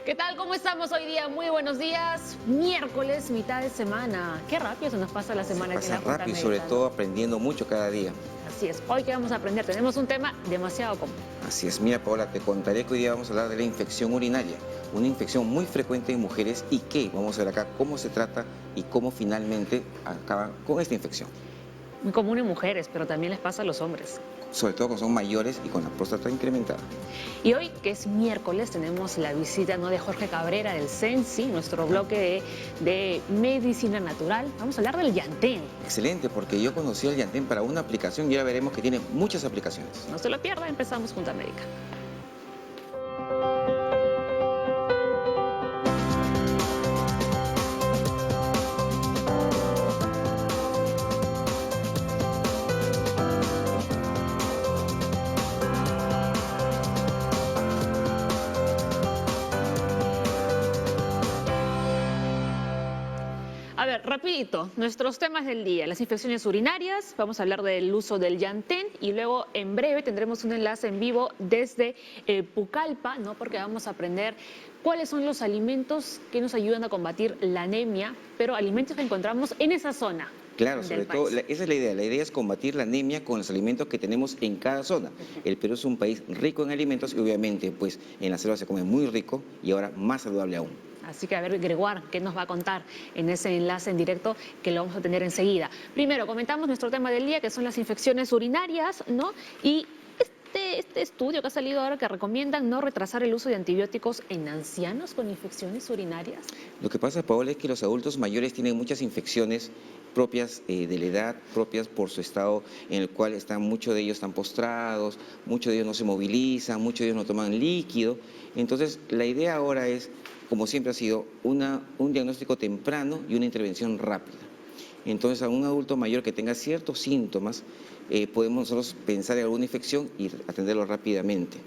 ¿Qué tal? ¿Cómo estamos hoy día? Muy buenos días. Miércoles, mitad de semana. Qué rápido se nos pasa la Se semana aquí en pasa la Junta rápido y sobre Médica, todo ¿no? aprendiendo mucho cada día. Así es. Hoy que vamos a aprender, tenemos un tema demasiado común. Así es, mira Paola, te contaré que hoy día vamos a hablar de la infección urinaria, una infección muy frecuente en mujeres y que vamos a ver acá cómo se trata y cómo finalmente acaban con esta infección, Muy común en mujeres, pero también les pasa a los hombres. sobre todo cuando son mayores y con la próstata incrementada. Y hoy, que es miércoles, tenemos la visita, ¿no?, de Jorge Cabrera del CENSI, nuestro bloque de medicina natural. Vamos a hablar del llantén. Excelente, porque yo conocí el Yantén para una aplicación y ahora veremos que tiene muchas aplicaciones. No se lo pierda, empezamos Junta Médica. A ver, rapidito, nuestros temas del día, las infecciones urinarias, vamos a hablar del uso del llantén y luego en breve tendremos un enlace en vivo desde Pucallpa, ¿no? Porque vamos a aprender cuáles son los alimentos que nos ayudan a combatir la anemia, pero alimentos que encontramos en esa zona Claro, del sobre todo, país. esa es la idea. La idea es combatir la anemia con los alimentos que tenemos en cada zona. El Perú es un país rico en alimentos y obviamente pues en la selva se come muy rico y ahora más saludable aún. Así que a ver, Gregoire, ¿qué nos va a contar en ese enlace en directo que lo vamos a tener enseguida? Primero, comentamos nuestro tema del día, que son las infecciones urinarias, ¿no? Y este estudio que ha salido ahora que recomiendan no retrasar el uso de antibióticos en ancianos con infecciones urinarias. Lo que pasa, Paola, es que los adultos mayores tienen muchas infecciones propias de la edad, propias por su estado en el cual están, muchos de ellos están postrados, muchos de ellos no se movilizan, muchos de ellos no toman líquido. Entonces, la idea ahora es, como siempre ha sido, un diagnóstico temprano y una intervención rápida. Entonces, a un adulto mayor que tenga ciertos síntomas, podemos nosotros pensar en alguna infección y atenderlo rápidamente.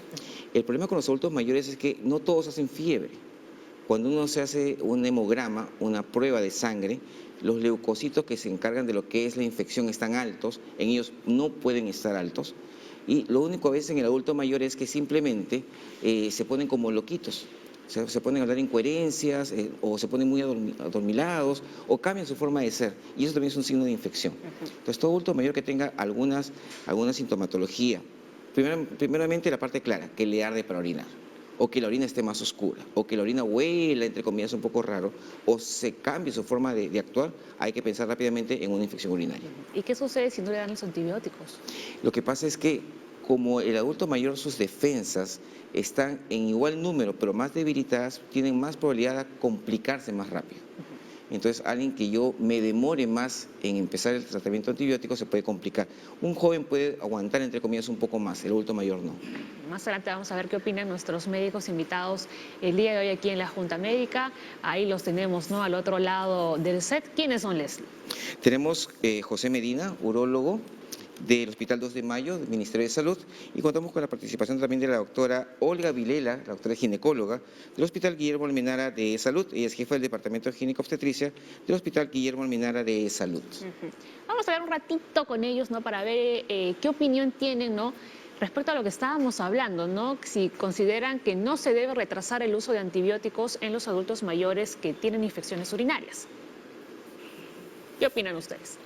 El problema con los adultos mayores es que no todos hacen fiebre. Cuando uno se hace un hemograma, una prueba de sangre, los leucocitos que se encargan de lo que es la infección están altos, en ellos no pueden estar altos. Y lo único a veces en el adulto mayor es que simplemente se ponen como loquitos, se ponen a hablar incoherencias o se ponen muy adormilados o cambian su forma de ser. Y eso también es un signo de infección. Entonces, todo adulto mayor que tenga alguna sintomatología, primeramente la parte clara, que le arde para orinar, o que la orina esté más oscura, o que la orina huela, entre comillas, un poco raro, o se cambie su forma de actuar, hay que pensar rápidamente en una infección urinaria. ¿Y qué sucede si no le dan los antibióticos? Lo que pasa es que como el adulto mayor, sus defensas están en igual número, pero más debilitadas, tienen más probabilidad de complicarse más rápido. Entonces, alguien que yo me demore más en empezar el tratamiento antibiótico se puede complicar. Un joven puede aguantar, entre comillas, un poco más, el adulto mayor no. Más adelante vamos a ver qué opinan nuestros médicos invitados el día de hoy aquí en la Junta Médica. Ahí los tenemos, ¿no?, al otro lado del set. ¿Quiénes son, Leslie? Tenemos José Medina, urólogo del Hospital 2 de Mayo, del Ministerio de Salud, y contamos con la participación también de la doctora Olga Vilela, la doctora ginecóloga del Hospital Guillermo Almenara de Salud. Ella es jefa del Departamento de Ginecobstetricia del Hospital Guillermo Almenara de Salud. Vamos a ver un ratito con ellos, ¿no?, para ver qué opinión tienen, ¿no?, respecto a lo que estábamos hablando, ¿no? Si consideran que no se debe retrasar el uso de antibióticos en los adultos mayores que tienen infecciones urinarias. ¿Qué opinan ustedes?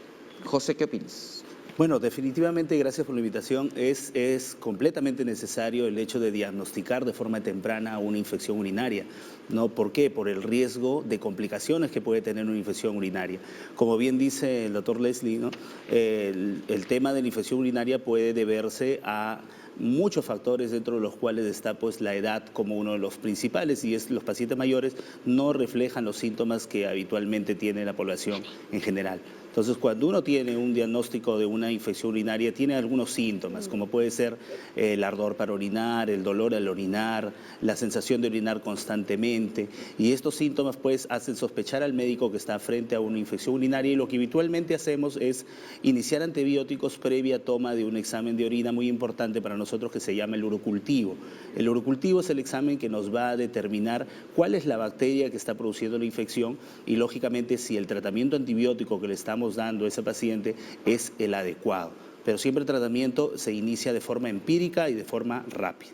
José, ¿qué opinas? Bueno, definitivamente, gracias por la invitación. Es completamente necesario el hecho de diagnosticar de forma temprana una infección urinaria, ¿no? ¿Por qué? Por el riesgo de complicaciones que puede tener una infección urinaria. Como bien dice el doctor Leslie, ¿no?, el tema de la infección urinaria puede deberse a muchos factores, dentro de los cuales está pues la edad como uno de los principales, y es los pacientes mayores no reflejan los síntomas que habitualmente tiene la población en general. Entonces, cuando uno tiene un diagnóstico de una infección urinaria, tiene algunos síntomas, como puede ser el ardor para orinar, el dolor al orinar, la sensación de orinar constantemente, y estos síntomas pues hacen sospechar al médico que está frente a una infección urinaria, y lo que habitualmente hacemos es iniciar antibióticos previa toma de un examen de orina muy importante para nosotros, que se llama el urocultivo. El urocultivo es el examen que nos va a determinar cuál es la bacteria que está produciendo la infección y, lógicamente, si el tratamiento antibiótico que le estamos dando a ese paciente es el adecuado. Pero siempre el tratamiento se inicia de forma empírica y de forma rápida.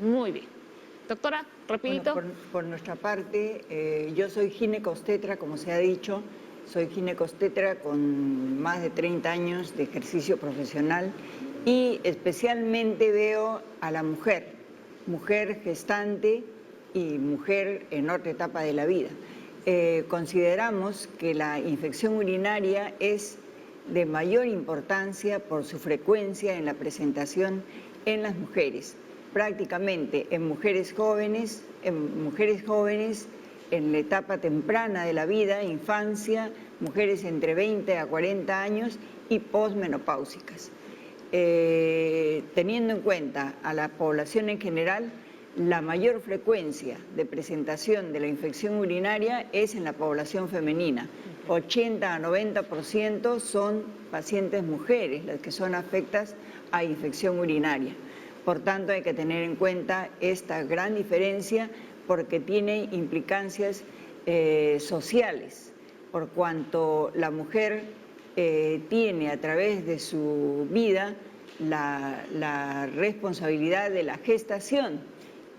Muy bien. Doctora, rapidito. Bueno, por nuestra parte, yo soy ginecobstetra, como se ha dicho, soy ginecobstetra con más de 30 años de ejercicio profesional y especialmente veo a la mujer gestante y mujer en otra etapa de la vida. Consideramos que la infección urinaria es de mayor importancia por su frecuencia en la presentación en las mujeres. Prácticamente en mujeres jóvenes, en la etapa temprana de la vida, infancia, mujeres entre 20 a 40 años y posmenopáusicas. Teniendo en cuenta a la población en general, la mayor frecuencia de presentación de la infección urinaria es en la población femenina. 80 a 90% son pacientes mujeres las que son afectadas a infección urinaria. Por tanto, hay que tener en cuenta esta gran diferencia porque tiene implicancias sociales, por cuanto la mujer tiene a través de su vida la responsabilidad de la gestación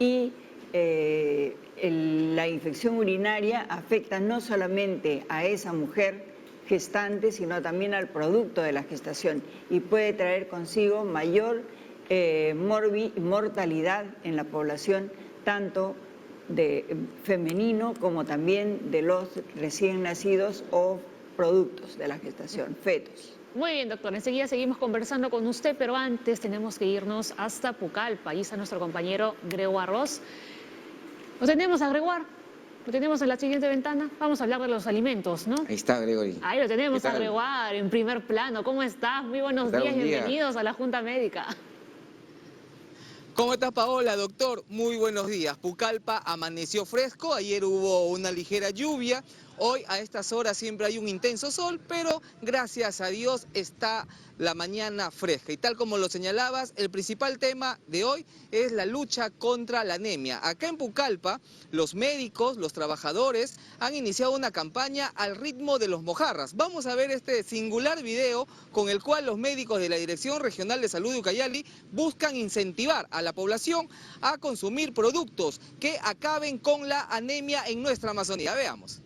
y la infección urinaria afecta no solamente a esa mujer gestante, sino también al producto de la gestación y puede traer consigo mayor mortalidad en la población, tanto de femenino como también de los recién nacidos o productos de la gestación, fetos. Muy bien, doctor. Enseguida seguimos conversando con usted, pero antes tenemos que irnos hasta Pucallpa. Ahí está nuestro compañero Gregoire Ross. Lo tenemos a Gregoire, lo tenemos en la siguiente ventana. Vamos a hablar de los alimentos, ¿no? Ahí está, Gregory. Ahí lo tenemos ¿Qué a tal? Gregoire en primer plano. ¿Cómo estás? Muy buenos ¿Qué tal? días, Buen día. bienvenidos a la Junta Médica. ¿Cómo estás, Paola? Doctor, muy buenos días. Pucallpa amaneció fresco, ayer hubo una ligera lluvia, hoy a estas horas siempre hay un intenso sol, pero gracias a Dios está la mañana fresca. Y tal como lo señalabas, el principal tema de hoy es la lucha contra la anemia. Acá en Pucallpa, los médicos, los trabajadores han iniciado una campaña al ritmo de los mojarras. Vamos a ver este singular video con el cual los médicos de la Dirección Regional de Salud de Ucayali buscan incentivar a la población a consumir productos que acaben con la anemia en nuestra Amazonía. Veamos.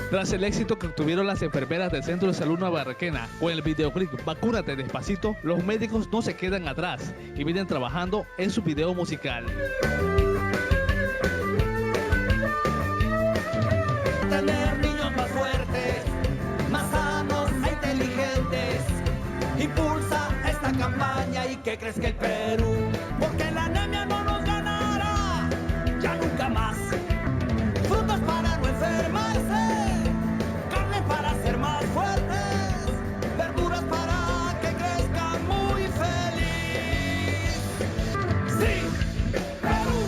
Tras el éxito que obtuvieron las enfermeras del Centro de Salud Nueva Requena con el videoclip Vacúnate Despacito, los médicos no se quedan atrás y vienen trabajando en su video musical. Tener niños más fuertes, más sanos e inteligentes. Impulsa esta campaña y que crezca el Perú, porque la anemia no nos ganará ya nunca más. Frutas para no enfermarse, carne para ser más fuertes, verduras para que crezcan muy feliz. ¡Sí, Perú!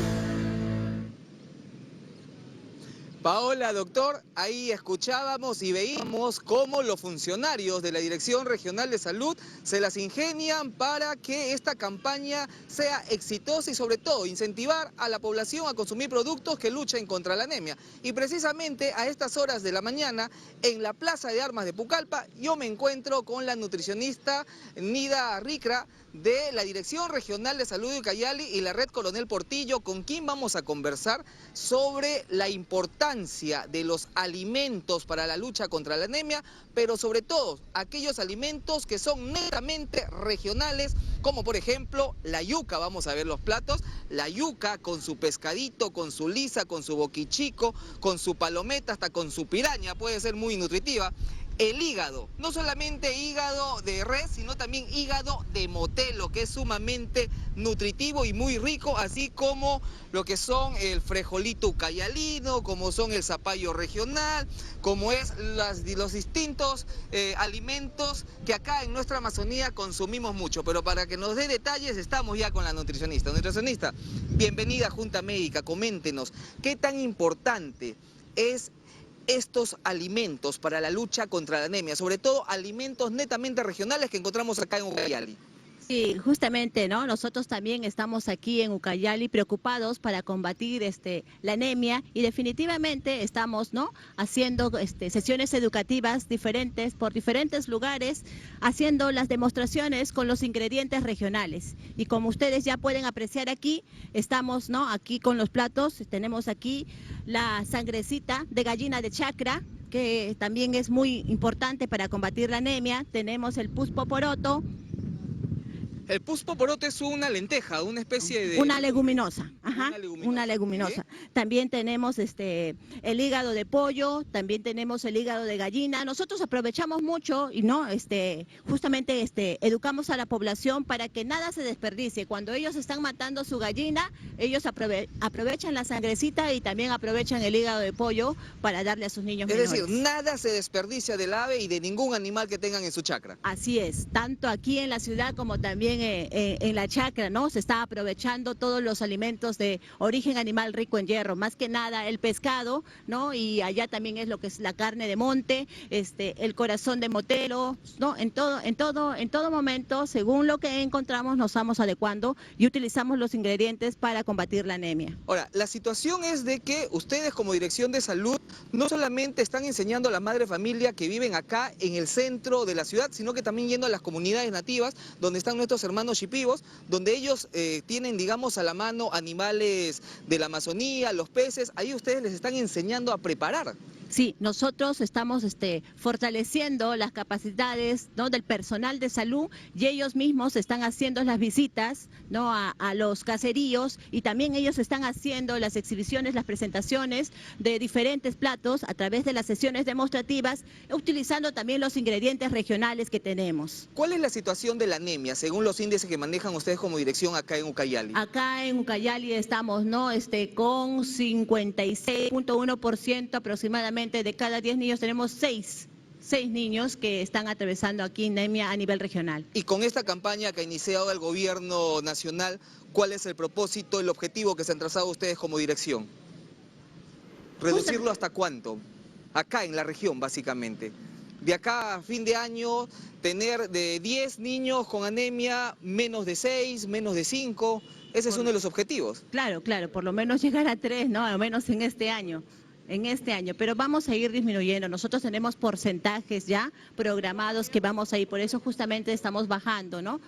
Paola, doctor, ahí escuchábamos y veíamos cómo los funcionarios de la Dirección Regional de Salud se las ingenian para que esta campaña sea exitosa y sobre todo incentivar a la población a consumir productos que luchen contra la anemia. Y precisamente a estas horas de la mañana, en la Plaza de Armas de Pucallpa, yo me encuentro con la nutricionista Nida Ricra de la Dirección Regional de Salud de Ucayali y la Red Coronel Portillo, con quien vamos a conversar sobre la importancia de los alimentos para la lucha contra la anemia, pero sobre todo aquellos alimentos que son netamente regionales, como por ejemplo la yuca. Vamos a ver los platos, la yuca con su pescadito, con su lisa, con su boquichico, con su palometa, hasta con su piraña, puede ser muy nutritiva. El hígado, no solamente hígado de res, sino también hígado de motelo, que es sumamente nutritivo y muy rico, así como lo que son el frijolito ucayalino, como son el zapallo regional, como es los distintos alimentos que acá en nuestra Amazonía consumimos mucho. Pero para que nos dé detalles, estamos ya con la nutricionista. Nutricionista, bienvenida a Junta Médica, coméntenos, ¿qué tan importante es estos alimentos para la lucha contra la anemia, sobre todo alimentos netamente regionales que encontramos acá en Ucayali? Sí, justamente, ¿no? Nosotros también estamos aquí en Ucayali preocupados para combatir la anemia y definitivamente estamos, ¿no? Haciendo sesiones educativas diferentes por diferentes lugares, haciendo las demostraciones con los ingredientes regionales. Y como ustedes ya pueden apreciar aquí, estamos, ¿no? Aquí con los platos, tenemos aquí la sangrecita de gallina de chacra, que también es muy importante para combatir la anemia. Tenemos el puspo poroto. El puspo poroto es una lenteja, una especie de... Una leguminosa, ajá, Una leguminosa. una leguminosa. También tenemos el hígado de pollo, también tenemos el hígado de gallina. Nosotros aprovechamos mucho y no, justamente educamos a la población para que nada se desperdicie. Cuando ellos están matando su gallina, ellos aprovechan la sangrecita y también aprovechan el hígado de pollo para darle a sus niños menores. Es decir, nada se desperdicia del ave y de ningún animal que tengan en su chacra. Así es, tanto aquí en la ciudad como también en la chacra, ¿no? Se está aprovechando todos los alimentos de origen animal rico en hierro, más que nada el pescado, ¿no? Y allá también es lo que es la carne de monte, el corazón de motero, ¿no? En todo momento, según lo que encontramos, nos vamos adecuando y utilizamos los ingredientes para combatir la anemia. Ahora, la situación es de que ustedes como Dirección de Salud no solamente están enseñando a la madre familia que viven acá en el centro de la ciudad, sino que también yendo a las comunidades nativas donde están nuestros hermanos shipibos, donde ellos tienen, digamos, a la mano animales de la Amazonía, los peces, ahí ustedes les están enseñando a preparar. Sí, nosotros estamos fortaleciendo las capacidades, ¿no? del personal de salud y ellos mismos están haciendo las visitas, ¿no? a los caseríos y también ellos están haciendo las exhibiciones, las presentaciones de diferentes platos a través de las sesiones demostrativas, utilizando también los ingredientes regionales que tenemos. ¿Cuál es la situación de la anemia según los índices que manejan ustedes como dirección acá en Ucayali? Acá en Ucayali estamos, ¿no? con 56.1% aproximadamente. De cada 10 niños tenemos 6 niños que están atravesando aquí anemia a nivel regional. Y con esta campaña que ha iniciado el gobierno nacional, ¿cuál es el propósito, el objetivo que se han trazado ustedes como dirección? ¿Reducirlo hasta cuánto? Acá en la región, básicamente. De acá a fin de año, tener de 10 niños con anemia, menos de 6, menos de 5. Ese es uno de los objetivos. Claro, por lo menos llegar a 3, ¿no? Al menos en este año. Pero vamos a ir disminuyendo. Nosotros tenemos porcentajes ya programados que vamos a ir, por eso justamente estamos bajando, ¿no?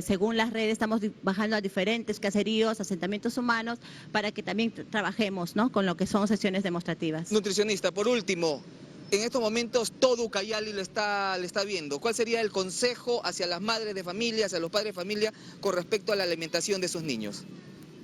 Según las redes estamos bajando a diferentes caseríos, asentamientos humanos, para que también trabajemos, ¿no? Con lo que son sesiones demostrativas. Nutricionista, por último, en estos momentos todo Ucayali le está viendo. ¿Cuál sería el consejo hacia las madres de familia, hacia los padres de familia con respecto a la alimentación de sus niños?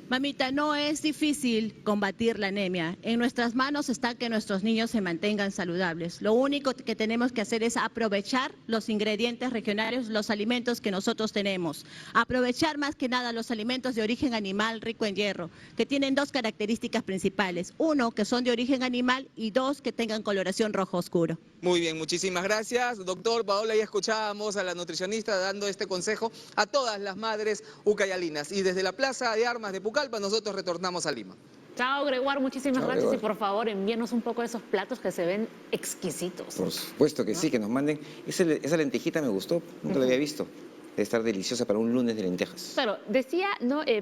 Mamita, no es difícil combatir la anemia. En nuestras manos está que nuestros niños se mantengan saludables. Lo único que tenemos que hacer es aprovechar los ingredientes regionales, los alimentos que nosotros tenemos. Aprovechar más que nada los alimentos de origen animal rico en hierro, que tienen 2 características principales. 1, que son de origen animal y 2, que tengan coloración rojo oscuro. Muy bien, muchísimas gracias. Doctor Paola, ya escuchábamos a la nutricionista dando este consejo a todas las madres ucayalinas. Y desde la Plaza de Armas de Pucallpa nosotros retornamos a Lima. Chao, Gregoire, muchísimas Chao, gracias Gregoire. y por favor envíenos un poco de esos platos que se ven exquisitos. Por supuesto que sí, que nos manden. Esa lentejita me gustó, nunca la había visto. Debe estar deliciosa para un lunes de lentejas. Claro, decía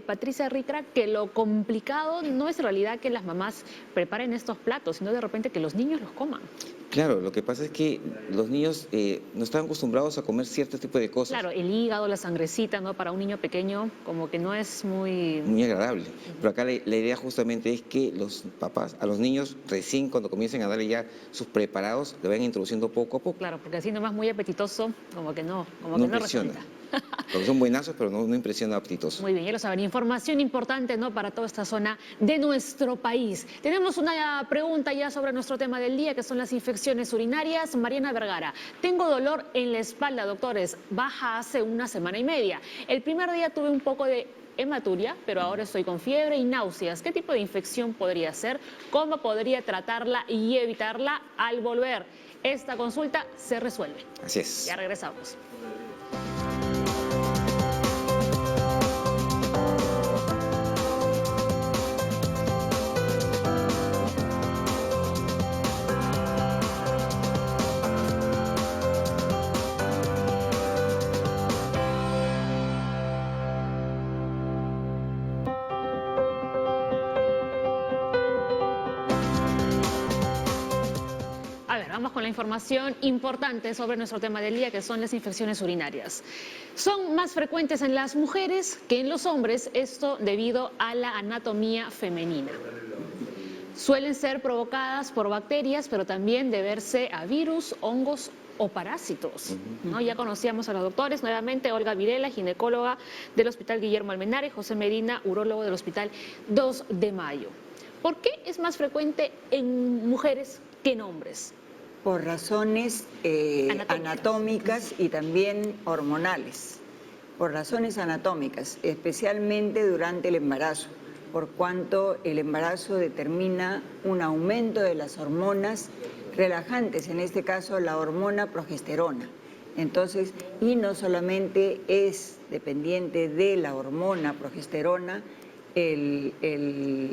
Patricia Ritra que lo complicado no es en realidad que las mamás preparen estos platos, sino de repente que los niños los coman. Claro, lo que pasa es que los niños no están acostumbrados a comer cierto tipo de cosas. Claro, el hígado, la sangrecita, ¿no? Para un niño pequeño como que no es muy... Muy agradable. Pero acá la idea justamente es que los papás, a los niños recién cuando comiencen a darle ya sus preparados, lo vayan introduciendo poco a poco. Claro, porque así nomás muy apetitoso, como que no Impresiona. resulta. Porque son buenazos, pero no impresiona apetitosos. Muy bien, ya lo saben. Información importante, ¿no? Para toda esta zona de nuestro país. Tenemos una pregunta ya sobre nuestro tema del día, que son las infecciones urinarias. Mariana Vergara, tengo dolor en la espalda, doctores. Baja hace 1 semana y media. El primer día tuve un poco de hematuria, pero ahora estoy con fiebre y náuseas. ¿Qué tipo de infección podría ser? ¿Cómo podría tratarla y evitarla al volver? Esta consulta se resuelve. Así es. Ya regresamos. información importante sobre nuestro tema del día, que son las infecciones urinarias. Son más frecuentes en las mujeres que en los hombres, esto debido a la anatomía femenina. Suelen ser provocadas por bacterias, pero también deberse a virus, hongos o parásitos, ¿no? Ya conocíamos a los doctores, nuevamente Olga Virela, ginecóloga del Hospital Guillermo Almenara, y José Medina, urólogo del Hospital 2 de Mayo. ¿Por qué es más frecuente en mujeres que en hombres? Por razones anatómicas y también hormonales. Por razones anatómicas, especialmente durante el embarazo, por cuanto el embarazo determina un aumento de las hormonas relajantes, en este caso la hormona progesterona. Entonces, y no solamente es dependiente de la hormona progesterona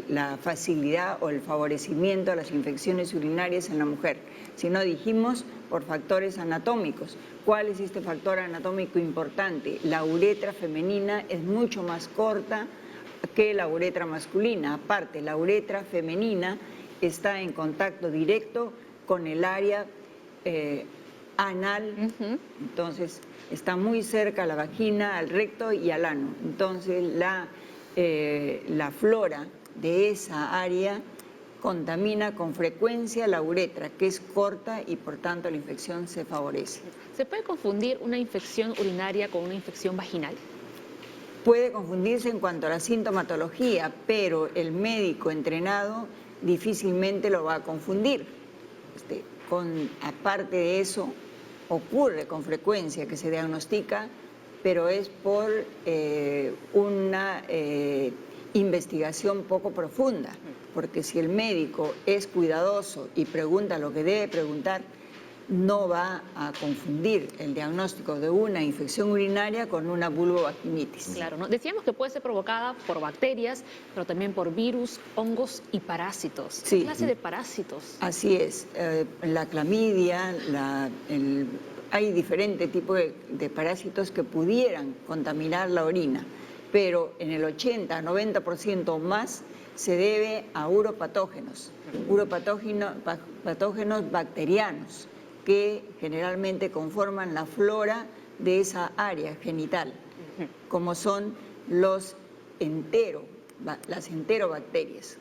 la facilidad o el favorecimiento a las infecciones urinarias en la mujer, sino dijimos por factores anatómicos. ¿Cuál es este factor anatómico importante? La uretra femenina es mucho más corta que la uretra masculina. Aparte, la uretra femenina está en contacto directo con el área anal, entonces está muy cerca a la vagina, al recto y al ano. Entonces la flora de esa área contamina con frecuencia la uretra, que es corta y por tanto la infección se favorece. ¿Se puede confundir una infección urinaria con una infección vaginal? Puede confundirse en cuanto a la sintomatología, pero el médico entrenado difícilmente lo va a confundir. Aparte de eso, ocurre con frecuencia que se diagnostica, pero es por una investigación poco profunda, porque si el médico es cuidadoso y pregunta lo que debe preguntar, no va a confundir el diagnóstico de una infección urinaria con una vulvovaginitis. Claro, ¿no? Decíamos que puede ser provocada por bacterias, pero también por virus, hongos y parásitos. ¿Qué Sí. clase de parásitos? Así es, la clamidia, hay diferentes tipos de parásitos que pudieran contaminar la orina, pero en el 80-90% más se debe a uropatógenos bacterianos, que generalmente conforman la flora de esa área genital, como son las enterobacterias.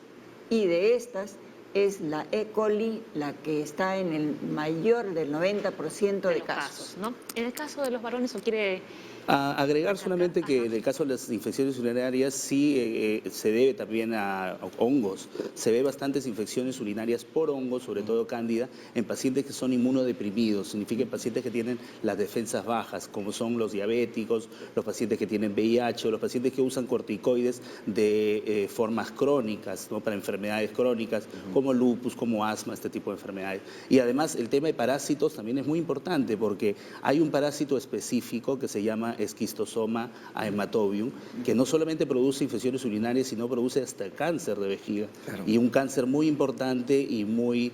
Y de estas es la E. coli la que está en el mayor del 90% de casos. ¿No? En el caso de los varones, ¿o quiere...? Agregar solamente que en el caso de las infecciones urinarias sí se debe también a hongos. Se ve bastantes infecciones urinarias por hongos, sobre todo cándida, en pacientes que son inmunodeprimidos. Significa en pacientes que tienen las defensas bajas, como son los diabéticos, los pacientes que tienen VIH, o los pacientes que usan corticoides de formas crónicas, ¿no? Para enfermedades crónicas, como lupus, como asma, este tipo de enfermedades. Y además el tema de parásitos también es muy importante, porque hay un parásito específico que se llama Schistosoma haematobium, que no solamente produce infecciones urinarias, sino produce hasta cáncer de vejiga. Claro. Y un cáncer muy importante y muy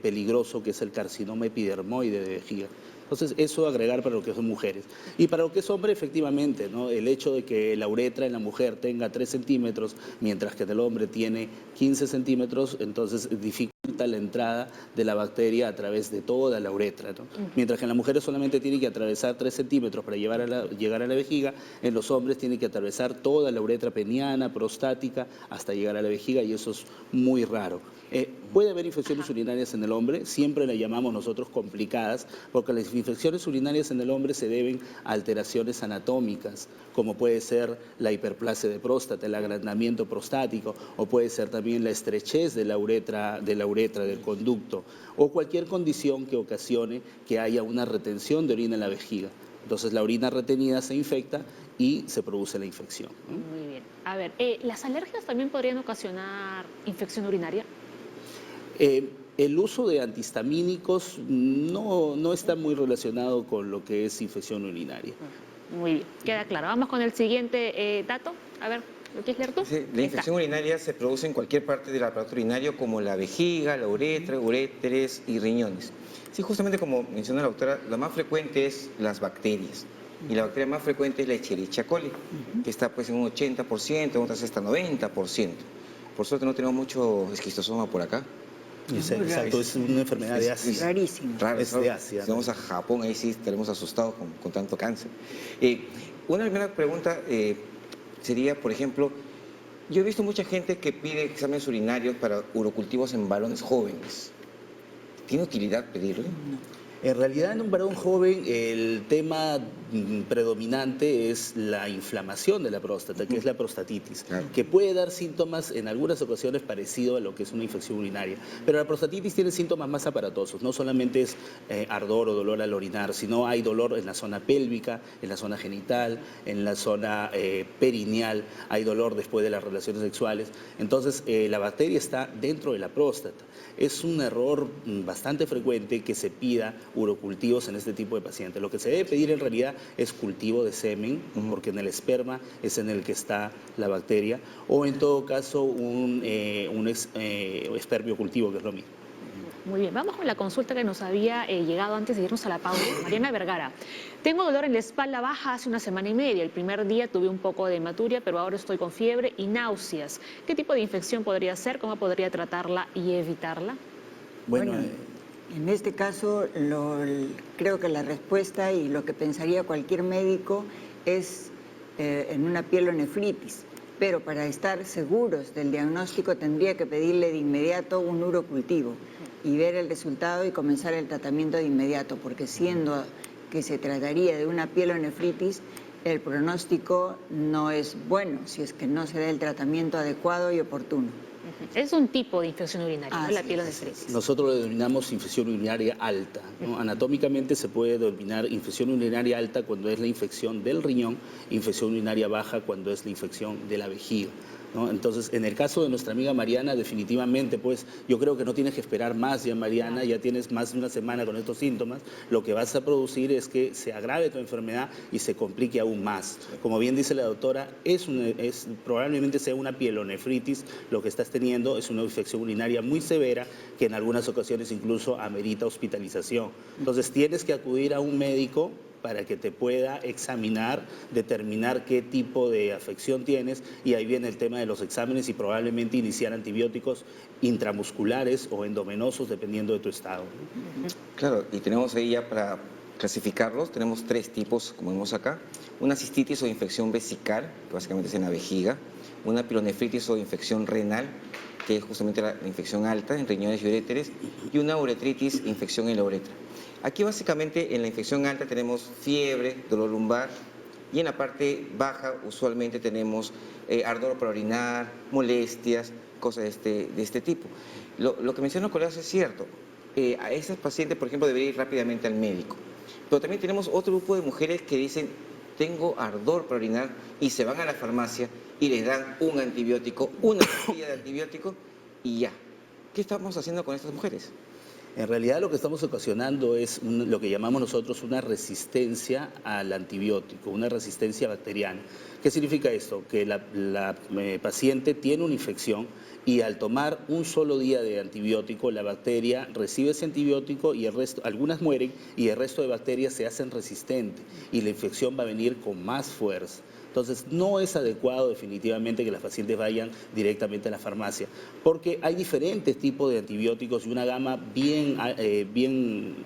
peligroso, que es el carcinoma epidermoide de vejiga. Entonces, eso agregar para lo que son mujeres. Y para lo que es hombre, efectivamente, ¿no? El hecho de que la uretra en la mujer tenga 3 centímetros, mientras que en el hombre tiene 15 centímetros, entonces dificulta la entrada de la bacteria a través de toda la uretra, ¿no? Mientras que en las mujeres solamente tiene que atravesar 3 centímetros para llegar a la vejiga, en los hombres tiene que atravesar toda la uretra peniana, prostática, hasta llegar a la vejiga, y eso es muy raro. Puede haber infecciones urinarias en el hombre, siempre las llamamos nosotros complicadas, porque las infecciones urinarias en el hombre se deben a alteraciones anatómicas, como puede ser la hiperplasia de próstata, el agrandamiento prostático, o puede ser también la estrechez de la uretra, del conducto, o cualquier condición que ocasione que haya una retención de orina en la vejiga. Entonces la orina retenida se infecta y se produce la infección. Muy bien. A ver, ¿las alergias también podrían ocasionar infección urinaria? El uso de antihistamínicos no está muy relacionado con lo que es infección urinaria. Muy bien, queda claro. Vamos con el siguiente dato. A ver, ¿lo quieres leer tú? Sí, la infección urinaria se produce en cualquier parte del aparato urinario, como la vejiga, la uretra, uréteres y riñones. Sí, justamente como mencionó la doctora, lo más frecuente es las bacterias. Y la bacteria más frecuente es la Escherichia coli, que está pues en un 80%, otras hasta 90%. Por suerte no tenemos mucho esquistosoma por acá. Exacto, es una enfermedad de Asia. Rarísimo. Raro, Es de Asia. Si vamos a Japón, ahí sí estaremos asustados con tanto cáncer. Una primera pregunta sería, por ejemplo, yo he visto mucha gente que pide exámenes urinarios para urocultivos en varones jóvenes. ¿Tiene utilidad pedirle? En realidad, en un varón joven, el tema predominante es la inflamación de la próstata, que es la prostatitis, Claro. que puede dar síntomas en algunas ocasiones parecido a lo que es una infección urinaria. Pero la prostatitis tiene síntomas más aparatosos, no solamente es ardor o dolor al orinar, sino hay dolor en la zona pélvica, en la zona genital, en la zona perineal, hay dolor después de las relaciones sexuales. Entonces, la bacteria está dentro de la próstata. Es un error bastante frecuente que se pida urocultivos en este tipo de pacientes. Lo que se debe pedir en realidad es cultivo de semen, porque en el esperma es en el que está la bacteria, o en todo caso un espermiocultivo, que es lo mismo. Muy bien, vamos con la consulta que nos había llegado antes de irnos a la pausa. Mariana Vergara, tengo dolor en la espalda baja hace 1 semana y media. El primer día tuve un poco de hematuria, pero ahora estoy con fiebre y náuseas. ¿Qué tipo de infección podría ser? ¿Cómo podría tratarla y evitarla? Bueno, en este caso creo que la respuesta y lo que pensaría cualquier médico es en una pielonefritis. Pero para estar seguros del diagnóstico tendría que pedirle de inmediato un urocultivo y ver el resultado y comenzar el tratamiento de inmediato, porque siendo que se trataría de una pielonefritis, el pronóstico no es bueno si es que no se da el tratamiento adecuado y oportuno. Es un tipo de infección urinaria, ¿no? La pielonefritis. Nosotros lo denominamos infección urinaria alta, ¿no? Anatómicamente se puede denominar infección urinaria alta cuando es la infección del riñón, infección urinaria baja cuando es la infección de la vejiga, ¿no? Entonces, en el caso de nuestra amiga Mariana, definitivamente, pues yo creo que no tienes que esperar más ya, Mariana, ya tienes más de 1 semana con estos síntomas, lo que vas a producir es que se agrave tu enfermedad y se complique aún más. Como bien dice la doctora, probablemente sea una pielonefritis, lo que estás teniendo es una infección urinaria muy severa que en algunas ocasiones incluso amerita hospitalización. Entonces, tienes que acudir a un médico para que te pueda examinar, determinar qué tipo de afección tienes, y ahí viene el tema de los exámenes y probablemente iniciar antibióticos intramusculares o endovenosos dependiendo de tu estado. Claro, y tenemos ahí ya para clasificarlos, tenemos 3 tipos, como vemos acá: una cistitis o infección vesical, que básicamente es en la vejiga; una pielonefritis o infección renal, que es justamente la infección alta en riñones y uréteres; y una uretritis, infección en la uretra. Aquí básicamente en la infección alta tenemos fiebre, dolor lumbar, y en la parte baja usualmente tenemos ardor para orinar, molestias, cosas de este tipo. Lo que menciona Nicolás es cierto. A esas pacientes, por ejemplo, debería ir rápidamente al médico. Pero también tenemos otro grupo de mujeres que dicen: tengo ardor para orinar, y se van a la farmacia y les dan un antibiótico, una pastilla de antibiótico y ya. ¿Qué estamos haciendo con estas mujeres? En realidad lo que estamos ocasionando es lo que llamamos nosotros una resistencia al antibiótico, una resistencia bacteriana. ¿Qué significa esto? Que la paciente tiene una infección y al tomar un solo día de antibiótico, la bacteria recibe ese antibiótico y algunas mueren y el resto de bacterias se hacen resistentes y la infección va a venir con más fuerza. Entonces, no es adecuado definitivamente que las pacientes vayan directamente a la farmacia, porque hay diferentes tipos de antibióticos y una gama bien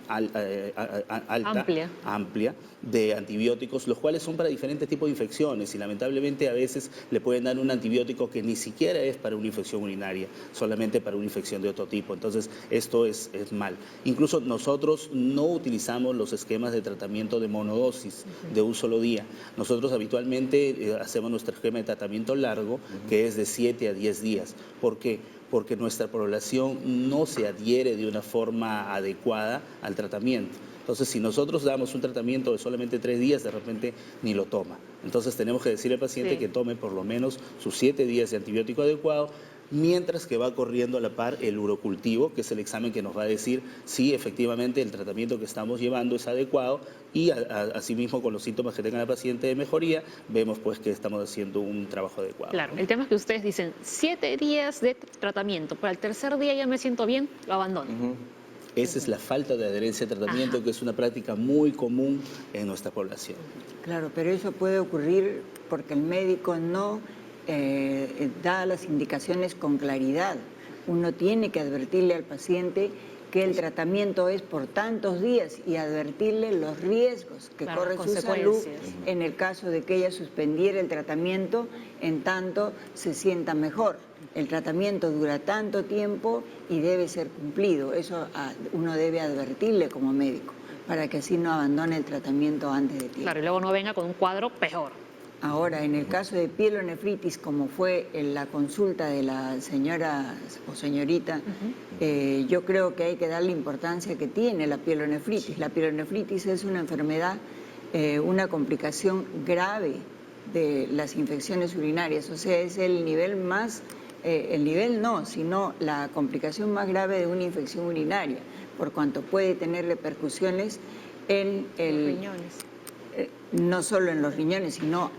alta, amplia de antibióticos, los cuales son para diferentes tipos de infecciones, y lamentablemente a veces le pueden dar un antibiótico que ni siquiera es para una infección urinaria, solamente para una infección de otro tipo. Entonces, esto es mal. Incluso nosotros no utilizamos los esquemas de tratamiento de monodosis de un solo día. Nosotros habitualmente hacemos nuestro esquema de tratamiento largo, que es de 7 a 10 días. ¿Por qué? Porque nuestra población no se adhiere de una forma adecuada al tratamiento. Entonces, si nosotros damos un tratamiento de solamente 3 días, de repente ni lo toma. Entonces, tenemos que decirle al paciente que tome por lo menos sus 7 días de antibiótico adecuado, mientras que va corriendo a la par el urocultivo, que es el examen que nos va a decir si efectivamente el tratamiento que estamos llevando es adecuado, y asimismo con los síntomas que tenga la paciente de mejoría, vemos pues que estamos haciendo un trabajo adecuado. Claro, el tema es que ustedes dicen 7 días de tratamiento, pero al tercer día ya me siento bien, lo abandono. Esa es la falta de adherencia al tratamiento, que es una práctica muy común en nuestra población. Claro, pero eso puede ocurrir porque el médico no da las indicaciones con claridad. uno tiene que advertirle al paciente que el tratamiento es por tantos días y advertirle los riesgos que Claro, corre las su salud consecuencias. en el caso de que ella suspendiera el tratamiento en tanto se sienta mejor. El tratamiento dura tanto tiempo y debe ser cumplido. Eso uno debe advertirle como médico para que así no abandone el tratamiento antes de tiempo. Claro, y luego no venga con un cuadro peor. Ahora, en el caso de pielonefritis, como fue en la consulta de la señora o señorita, yo creo que hay que darle importancia que tiene la pielonefritis. La pielonefritis es una enfermedad, una complicación grave de las infecciones urinarias, o sea, es el nivel más, el nivel no, sino la complicación más grave de una infección urinaria, por cuanto puede tener repercusiones en el... Riñones. No solo en los riñones, sino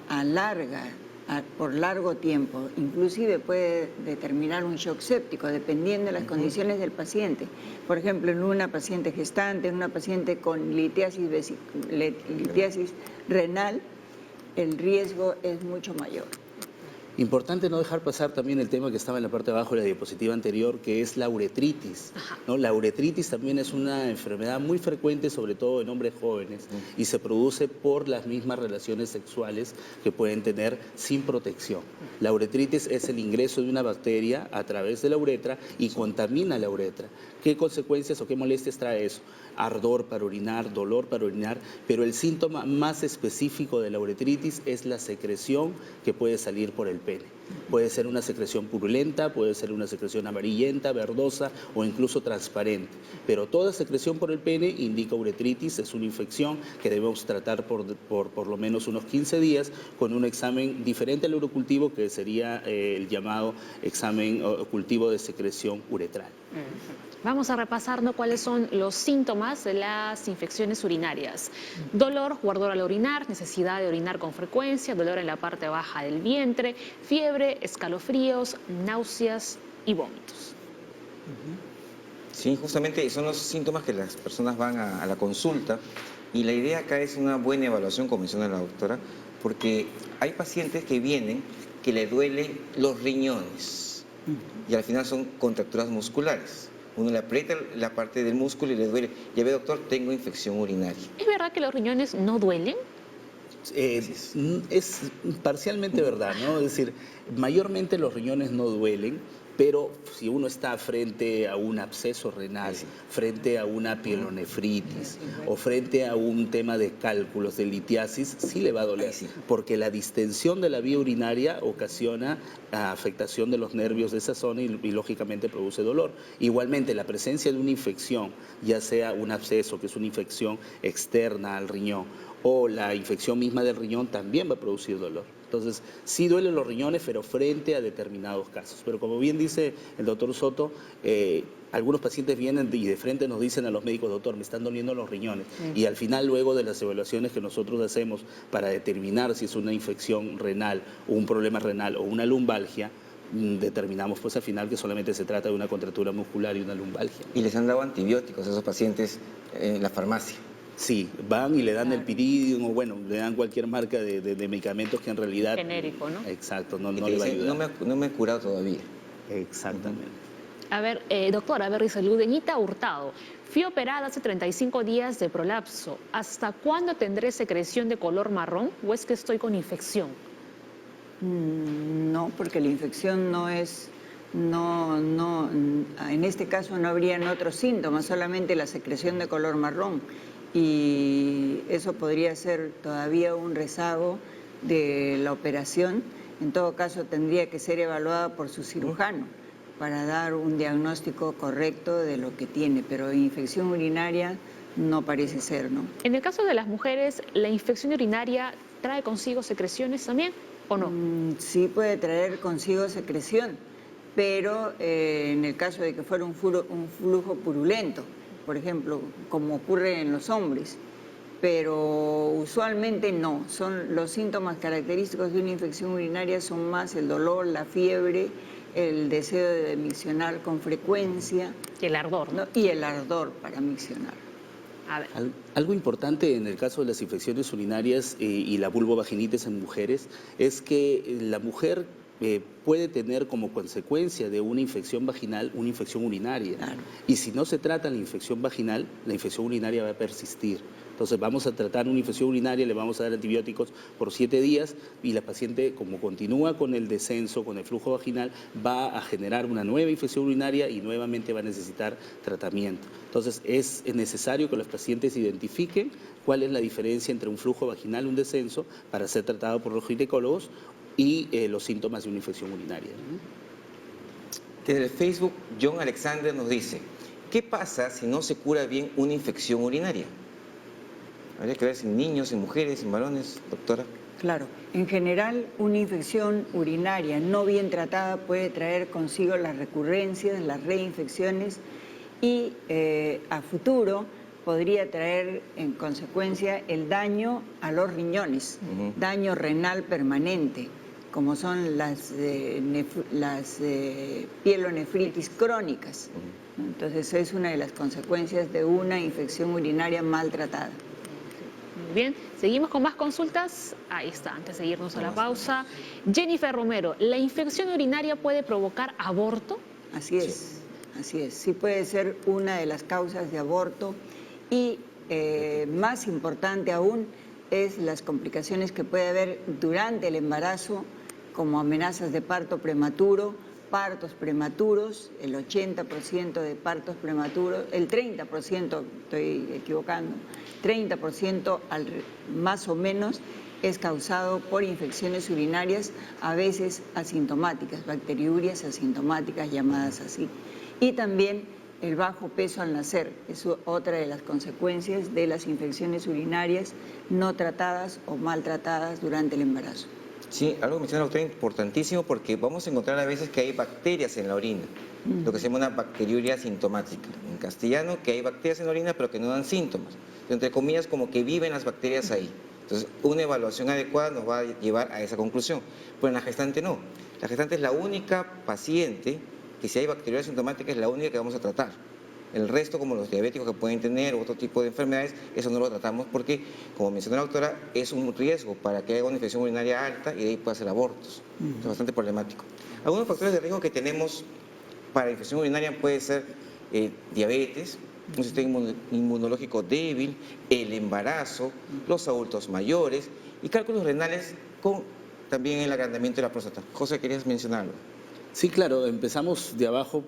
por largo tiempo. Inclusive puede determinar un shock séptico, dependiendo de las condiciones del paciente. Por ejemplo, en una paciente gestante, en una paciente con litiasis renal, el riesgo es mucho mayor. Importante no dejar pasar también el tema que estaba en la parte de abajo de la diapositiva anterior, que es la uretritis, ¿no? La uretritis también es una enfermedad muy frecuente, sobre todo en hombres jóvenes, y se produce por las mismas relaciones sexuales que pueden tener sin protección. La uretritis es el ingreso de una bacteria a través de la uretra y contamina la uretra. ¿Qué consecuencias o qué molestias trae eso? Ardor para orinar, dolor para orinar, pero el síntoma más específico de la uretritis es la secreción que puede salir por el pene. Puede ser una secreción purulenta, puede ser una secreción amarillenta, verdosa o incluso transparente. Pero toda secreción por el pene indica uretritis, es una infección que debemos tratar por lo menos unos 15 días con un examen diferente al urocultivo, que sería el llamado examen o cultivo de secreción uretral. Vamos a repasar, ¿no?, cuáles son los síntomas de las infecciones urinarias. Dolor o ardor al orinar, necesidad de orinar con frecuencia, dolor en la parte baja del vientre, fiebre, escalofríos, náuseas y vómitos. Sí, justamente son los síntomas que las personas van a la consulta, y la idea acá es una buena evaluación, como menciona la doctora, porque hay pacientes que vienen que le duelen los riñones y al final son contracturas musculares. Uno le aprieta la parte del músculo y le duele. Ya ve, doctor, tengo infección urinaria. ¿Es verdad que los riñones no duelen? Es parcialmente verdad, ¿no? Es decir, mayormente los riñones no duelen, pero si uno está frente a un absceso renal, frente a una pielonefritis o frente a un tema de cálculos, de litiasis, sí le va a doler, porque la distensión de la vía urinaria ocasiona afectación de los nervios de esa zona y lógicamente produce dolor. Igualmente, la presencia de una infección, ya sea un absceso, que es una infección externa al riñón, o la infección misma del riñón, también va a producir dolor. Entonces, sí duelen los riñones, pero frente a determinados casos. Pero como bien dice el doctor Soto, algunos pacientes vienen y de frente nos dicen a los médicos: doctor, me están doliendo los riñones. Y al final, luego de las evaluaciones que nosotros hacemos para determinar si es una infección renal, o un problema renal o una lumbalgia, determinamos pues al final que solamente se trata de una contractura muscular y una lumbalgia. ¿Y les han dado antibióticos a esos pacientes en la farmacia? Sí, van y le dan el Piridium, o bueno, le dan cualquier marca de medicamentos que en realidad... Genérico, ¿no? Exacto, no Y le te va a dicen, ayudar. no me he curado todavía. Exactamente. A ver, doctora, Ludeñita Hurtado, fui operada hace 35 días de prolapso. ¿Hasta cuándo tendré secreción de color marrón o es que estoy con infección? No, porque la infección no es... en este caso no habrían otros síntomas, solamente la secreción de color marrón. Y eso podría ser todavía un rezago de la operación. En todo caso, tendría que ser evaluada por su cirujano para dar un diagnóstico correcto de lo que tiene, pero infección urinaria no parece ser, ¿no? En el caso de las mujeres, ¿la infección urinaria trae consigo secreciones también o no? Sí puede traer consigo secreción, pero en el caso de que fuera un flujo purulento, por ejemplo, como ocurre en los hombres, pero usualmente no. Son los síntomas característicos de una infección urinaria son más el dolor, la fiebre, el deseo de miccionar con frecuencia. Y el ardor, ¿no? Y el ardor para miccionar. A ver. Algo importante en el caso de las infecciones urinarias y la vulvovaginitis en mujeres es que la mujer puede tener como consecuencia de una infección vaginal una infección urinaria. Claro. Y si no se trata la infección vaginal, la infección urinaria va a persistir. Entonces vamos a tratar una infección urinaria, le vamos a dar antibióticos por 7 días y la paciente, como continúa con el descenso, con el flujo vaginal, va a generar una nueva infección urinaria y nuevamente va a necesitar tratamiento. Entonces es necesario que los pacientes identifiquen cuál es la diferencia entre un flujo vaginal, un descenso, para ser tratado por los ginecólogos y los síntomas de una infección urinaria, ¿no? Desde el Facebook, John Alexander nos dice, ¿qué pasa si no se cura bien una infección urinaria? Habría que ver si en niños, en mujeres, en varones, doctora. Claro, en general una infección urinaria no bien tratada puede traer consigo las recurrencias, las reinfecciones y a futuro podría traer en consecuencia el daño a los riñones, daño renal permanente, como son las pielonefritis crónicas. Entonces es una de las consecuencias de una infección urinaria maltratada. Muy bien, seguimos con más consultas. Ahí está, antes de irnos a la pausa. Jennifer Romero, ¿la infección urinaria puede provocar aborto? Así es, así es. Sí puede ser una de las causas de aborto y más importante aún es las complicaciones que puede haber durante el embarazo, como amenazas de parto prematuro, partos prematuros, el 80% de partos prematuros, el 30%, estoy equivocando, 30% más o menos es causado por infecciones urinarias, a veces asintomáticas, bacteriurias asintomáticas llamadas así. Y también el bajo peso al nacer es otra de las consecuencias de las infecciones urinarias no tratadas o maltratadas durante el embarazo. Sí, algo que menciona la doctora importantísimo porque vamos a encontrar a veces que hay bacterias en la orina, lo que se llama una bacteriuria asintomática. En castellano, que hay bacterias en la orina pero que no dan síntomas. Entre comillas, como que viven las bacterias ahí. Entonces, una evaluación adecuada nos va a llevar a esa conclusión. Pero en la gestante no. La gestante es la única paciente que si hay bacteriuria asintomática es la única que vamos a tratar. El resto, como los diabéticos que pueden tener u otro tipo de enfermedades, eso no lo tratamos porque, como mencionó la doctora, es un riesgo para que haya una infección urinaria alta y de ahí pueda hacer abortos. Es bastante problemático. Algunos factores de riesgo que tenemos para infección urinaria puede ser diabetes, un sistema inmunológico débil, el embarazo, los adultos mayores y cálculos renales con también el agrandamiento de la próstata. José, ¿querías mencionarlo? Sí, claro, empezamos de abajo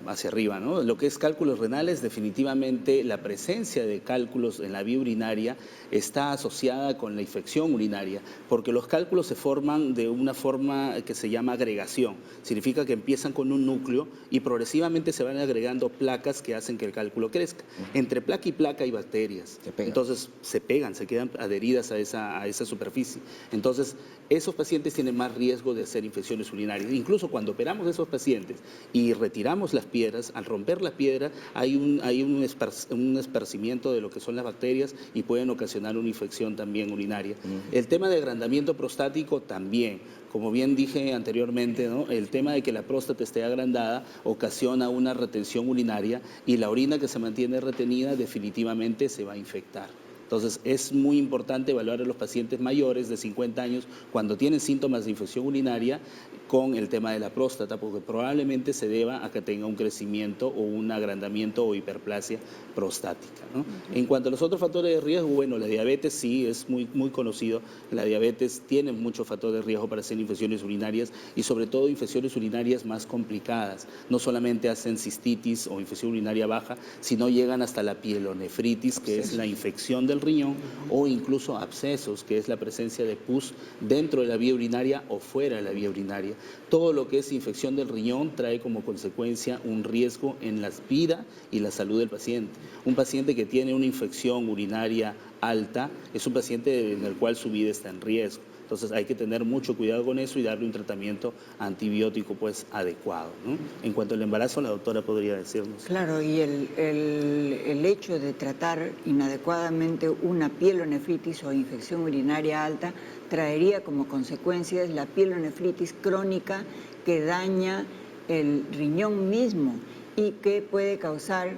hacia arriba, ¿no? Lo que es cálculos renales, definitivamente la presencia de cálculos en la vía urinaria está asociada con la infección urinaria, porque los cálculos se forman de una forma que se llama agregación. Significa que empiezan con un núcleo y progresivamente se van agregando placas que hacen que el cálculo crezca. Entre placa y placa hay bacterias, entonces se pegan, se quedan adheridas a esa superficie. Entonces, esos pacientes tienen más riesgo de hacer infecciones urinarias. Incluso cuando operamos a esos pacientes y retiramos las piedras, al romper la piedra hay un esparcimiento de lo que son las bacterias y pueden ocasionar una infección también urinaria. El tema de agrandamiento prostático también. Como bien dije anteriormente, ¿no? El tema de que la próstata esté agrandada ocasiona una retención urinaria y la orina que se mantiene retenida definitivamente se va a infectar. Entonces, es muy importante evaluar a los pacientes mayores de 50 años cuando tienen síntomas de infección urinaria con el tema de la próstata, porque probablemente se deba a que tenga un crecimiento o un agrandamiento o hiperplasia prostática, ¿no? En cuanto a los otros factores de riesgo, bueno, la diabetes sí es muy conocido. La diabetes tiene muchos factores de riesgo para hacer infecciones urinarias y sobre todo infecciones urinarias más complicadas. No solamente hacen cistitis o infección urinaria baja, sino llegan hasta la pielonefritis, que es la infección del riñón, o incluso abscesos, que es la presencia de pus dentro de la vía urinaria o fuera de la vía urinaria. Todo lo que es infección del riñón trae como consecuencia un riesgo en la vida y la salud del paciente. Un paciente que tiene una infección urinaria alta es un paciente en el cual su vida está en riesgo. Entonces hay que tener mucho cuidado con eso y darle un tratamiento antibiótico pues adecuado, ¿no? En cuanto al embarazo, la doctora podría decirnos. Claro, y el hecho de tratar inadecuadamente una pielonefritis o infección urinaria alta traería como consecuencias la pielonefritis crónica que daña el riñón mismo y que puede causar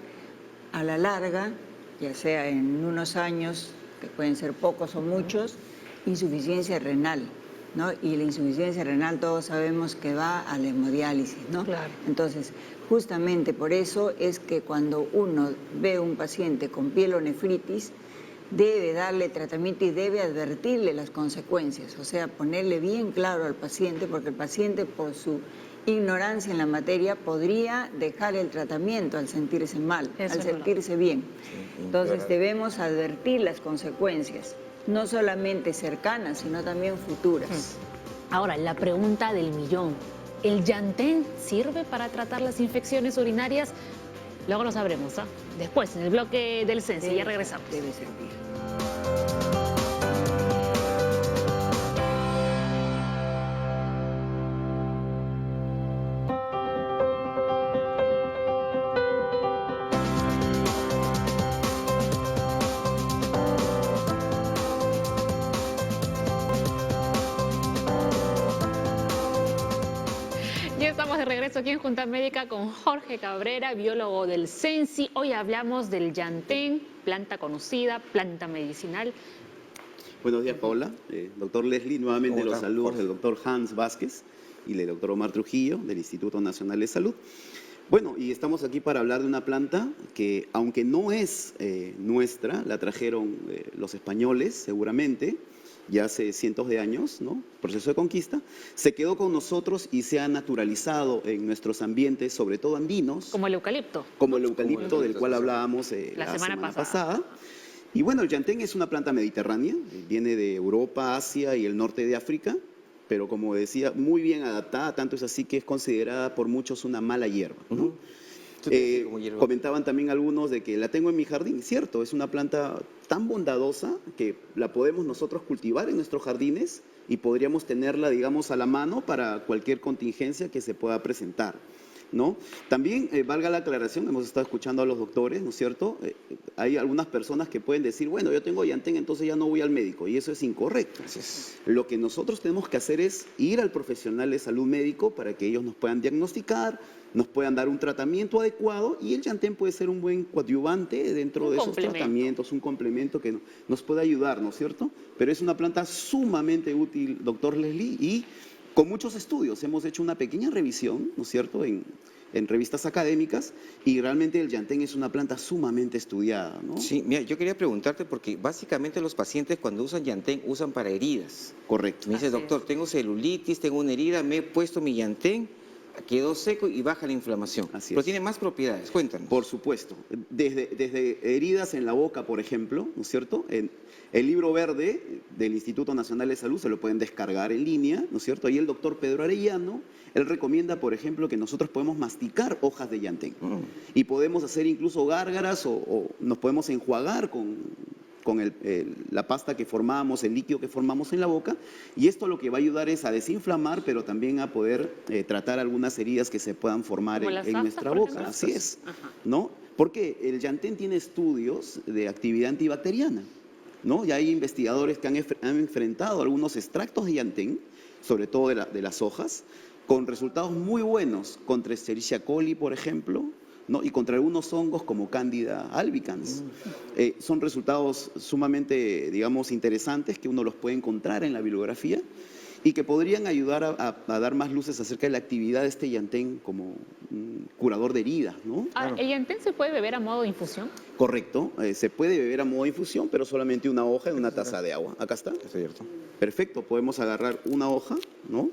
a la larga, ya sea en unos años, que pueden ser pocos o muchos, insuficiencia renal. ¿no? Y la insuficiencia renal todos sabemos que va a la hemodiálisis, ¿no? Claro. Entonces, justamente por eso es que cuando uno ve a un paciente con pielonefritis, debe darle tratamiento y debe advertirle las consecuencias, o sea, ponerle bien claro al paciente, porque el paciente por su ignorancia en la materia podría dejar el tratamiento al sentirse mal, Eso al es sentirse bien. Sí, Entonces empeorar. debemos advertir las consecuencias, no solamente cercanas, sino también futuras. Ahora, la pregunta del millón. ¿El Yantén sirve para tratar las infecciones urinarias? Luego lo sabremos, ¿ah? Después, en el bloque del Sensi, ya regresamos. Debe servir. Ya estamos de regreso aquí en Junta Médica con Jorge Cabrera, biólogo del Sensi. Hoy hablamos del Yantén, planta conocida, planta medicinal. Buenos días, Paola. Doctor Leslie, nuevamente ¿Cómo los está, saludos Jorge? del doctor Hans Vázquez y del doctor Omar Trujillo, del Instituto Nacional de Salud. Bueno, y estamos aquí para hablar de una planta que, aunque no es nuestra, la trajeron los españoles seguramente, ya hace cientos de años, ¿no? Proceso de conquista, se quedó con nosotros y se ha naturalizado en nuestros ambientes, sobre todo andinos, Como el eucalipto. como el eucalipto del cual hablábamos La la semana semana pasada. pasada. Y bueno, el yantén es una planta mediterránea, viene de Europa, Asia y el norte de África, pero como decía, muy bien adaptada, tanto es así que es considerada por muchos una mala hierba, ¿no? Ujú. Tú te dices como hierba. Comentaban también algunos de que la tengo en mi jardín, cierto, es una planta tan bondadosa que la podemos nosotros cultivar en nuestros jardines y podríamos tenerla, digamos, a la mano para cualquier contingencia que se pueda presentar, ¿no? También, valga la aclaración, hemos estado escuchando a los doctores, ¿no es cierto? Hay algunas personas que pueden decir, bueno, yo tengo yantén, entonces ya no voy al médico, y eso es incorrecto. Así es. Lo que nosotros tenemos que hacer es ir al profesional de salud médico para que ellos nos puedan diagnosticar, nos puedan dar un tratamiento adecuado, y el yantén puede ser un buen coadyuvante dentro Un de esos complemento. tratamientos, un complemento que nos puede ayudar, ¿no es cierto? Pero es una planta sumamente útil, doctor Leslie, y con muchos estudios. Hemos hecho una pequeña revisión, ¿no es cierto?, en revistas académicas, y realmente el yantén es una planta sumamente estudiada, ¿no? Sí, mira, yo quería preguntarte porque básicamente los pacientes cuando usan yantén usan para heridas. Correcto. Me dice, Así doctor, tengo celulitis, tengo una herida, me he puesto mi yantén, quedó seco y baja la inflamación. Así Pero es. tiene más propiedades, cuéntanos. Por supuesto. Desde heridas en la boca, por ejemplo, ¿no es cierto? En el libro verde del Instituto Nacional de Salud se lo pueden descargar en línea, ¿no es cierto? Ahí el doctor Pedro Arellano, él recomienda, por ejemplo, que nosotros podemos masticar hojas de yantén. Y podemos hacer incluso gárgaras o nos podemos enjuagar con la pasta que formamos, el líquido que formamos en la boca, y esto lo que va a ayudar es a desinflamar, pero también a poder tratar algunas heridas que se puedan formar Como en, las en aftas, nuestra por boca. ejemplo. Así es, Ajá. ¿no? Porque el yantén tiene estudios de actividad antibacteriana, ¿no? Y hay investigadores que han enfrentado algunos extractos de yantén, sobre todo de las hojas, con resultados muy buenos contra Escherichia coli, por ejemplo, ¿no? Y contra algunos hongos como Candida albicans. Son resultados sumamente, digamos, interesantes que uno los puede encontrar en la bibliografía y que podrían ayudar a dar más luces acerca de la actividad de este yantén como un curador de heridas, ¿no? Ahora, ¿el Yantén se puede beber a modo de infusión? Correcto, se puede beber a modo de infusión, pero solamente una hoja en una taza de agua. Acá está. Es cierto. Perfecto, podemos agarrar una hoja, ¿no?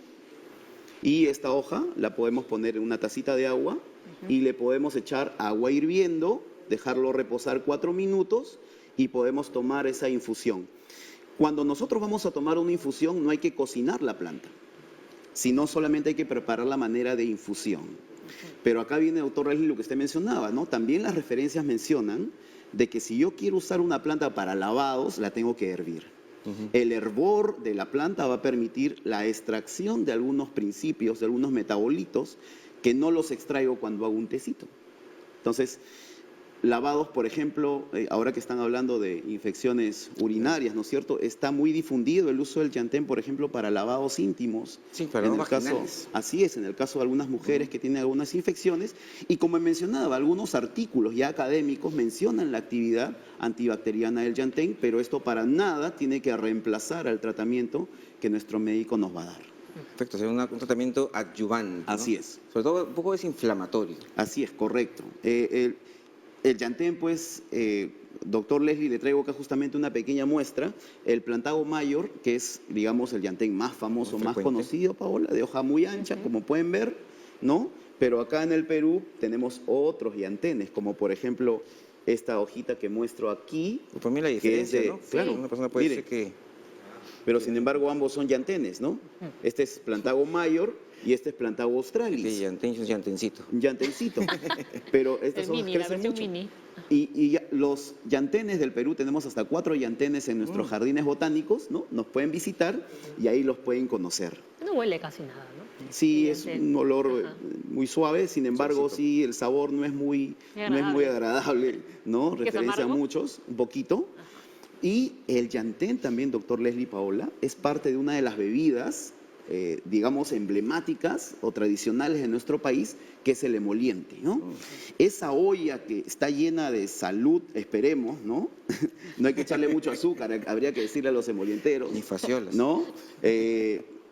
Y esta hoja la podemos poner en una tacita de agua y le podemos echar agua hirviendo, dejarlo reposar 4 minutos y podemos tomar esa infusión. Cuando nosotros vamos a tomar una infusión no hay que cocinar la planta, sino solamente hay que preparar la manera de infusión. Pero acá viene, doctor Leslie, lo que usted mencionaba, ¿no? También las referencias mencionan de que si yo quiero usar una planta para lavados, la tengo que hervir. El hervor de la planta va a permitir la extracción de algunos principios, de algunos metabolitos, que no los extraigo cuando hago un tecito. Entonces, lavados, por ejemplo, ahora que están hablando de infecciones urinarias, ¿no es cierto? Está muy difundido el uso del llantén, por ejemplo, para lavados íntimos. Sí, para en los el caso, vaginales. así es, en el caso de algunas mujeres que tienen algunas infecciones. Y como mencionaba, algunos artículos ya académicos mencionan la actividad antibacteriana del llantén, pero esto para nada tiene que reemplazar al tratamiento que nuestro médico nos va a dar. Perfecto, es un tratamiento adyuvante, ¿no? Así es. Sobre todo un poco desinflamatorio. Así es, correcto. El llantén, pues, doctor Leslie, le traigo acá justamente una pequeña muestra. El plantago mayor, que es, digamos, el llantén más famoso, Muy más frecuente. conocido, Paola, de hoja muy ancha, como pueden ver, ¿no? Pero acá en el Perú tenemos otros llantenes, como por ejemplo esta hojita que muestro aquí. Por mí la que es diferencia, de- ¿no? Claro, Una persona puede mire, decir que... pero sin embargo ambos son llantenes, ¿no? Este es plantago mayor y este es plantago Sí, australis. llantén es un llantencito. Un llantencito. Pero estas El hojas mini, la crecen versión mucho. mini. Y los llantenes del Perú, tenemos hasta 4 llantenes en nuestros jardines botánicos, ¿no? Nos pueden visitar y ahí los pueden conocer. No huele casi nada, ¿no? Sí, El es llantén. un olor Ajá. muy suave, sin embargo, Suavecito. sí, el sabor no es muy agradable, ¿no? ¿Que es Referencia a amargo? muchos, un poquito. Y el llantén también, doctor Leslie Paola, es parte de una de las bebidas, digamos, emblemáticas o tradicionales de nuestro país, que es el emoliente, ¿no? Esa olla que está llena de salud, esperemos, ¿no? No hay que echarle mucho azúcar, habría que decirle a los emolienteros. Ni faciolas. ¿No?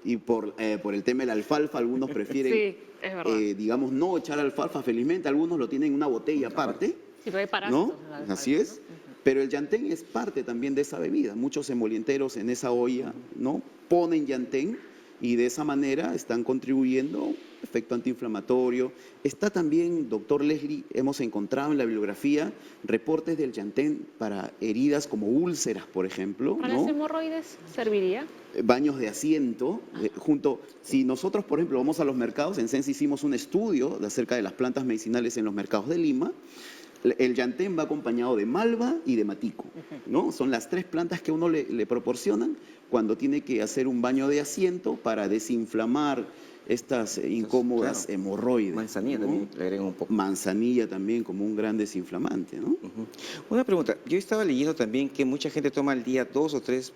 Y por el tema de la alfalfa, algunos prefieren, Sí, es verdad. digamos, no echar alfalfa. Felizmente, algunos lo tienen en una botella aparte, Sí, pero hay parásitos ¿no? en la alfalfa, Así es. ¿no? Pero el llantén es parte también de esa bebida. Muchos emolienteros en esa olla, ¿no? Ponen llantén y de esa manera están contribuyendo efecto antiinflamatorio. Está también, doctor Leslie, hemos encontrado en la bibliografía reportes del llantén para heridas como úlceras, por ejemplo, ¿Para ¿no? las hemorroides serviría? Baños de asiento, si nosotros, por ejemplo, vamos a los mercados, en Sense hicimos un estudio acerca de las plantas medicinales en los mercados de Lima. El llantén va acompañado de malva y de matico, ¿no? Son las 3 plantas que uno le proporcionan cuando tiene que hacer un baño de asiento para desinflamar estas incómodas claro. hemorroides. Manzanilla ¿no? también le agregan un poco. Manzanilla también como un gran desinflamante, ¿no? Ujú. Una pregunta, yo estaba leyendo también que mucha gente toma al día 2 o 3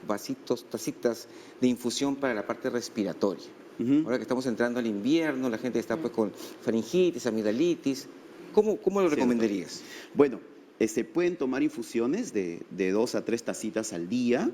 vasitos, tacitas de infusión para la parte respiratoria. Ujú. Ahora que estamos entrando al invierno, la gente está pues con faringitis, amigdalitis. ¿Cómo lo Cierto. recomendarías? Bueno, se pueden tomar infusiones de 2 a 3 tacitas al día.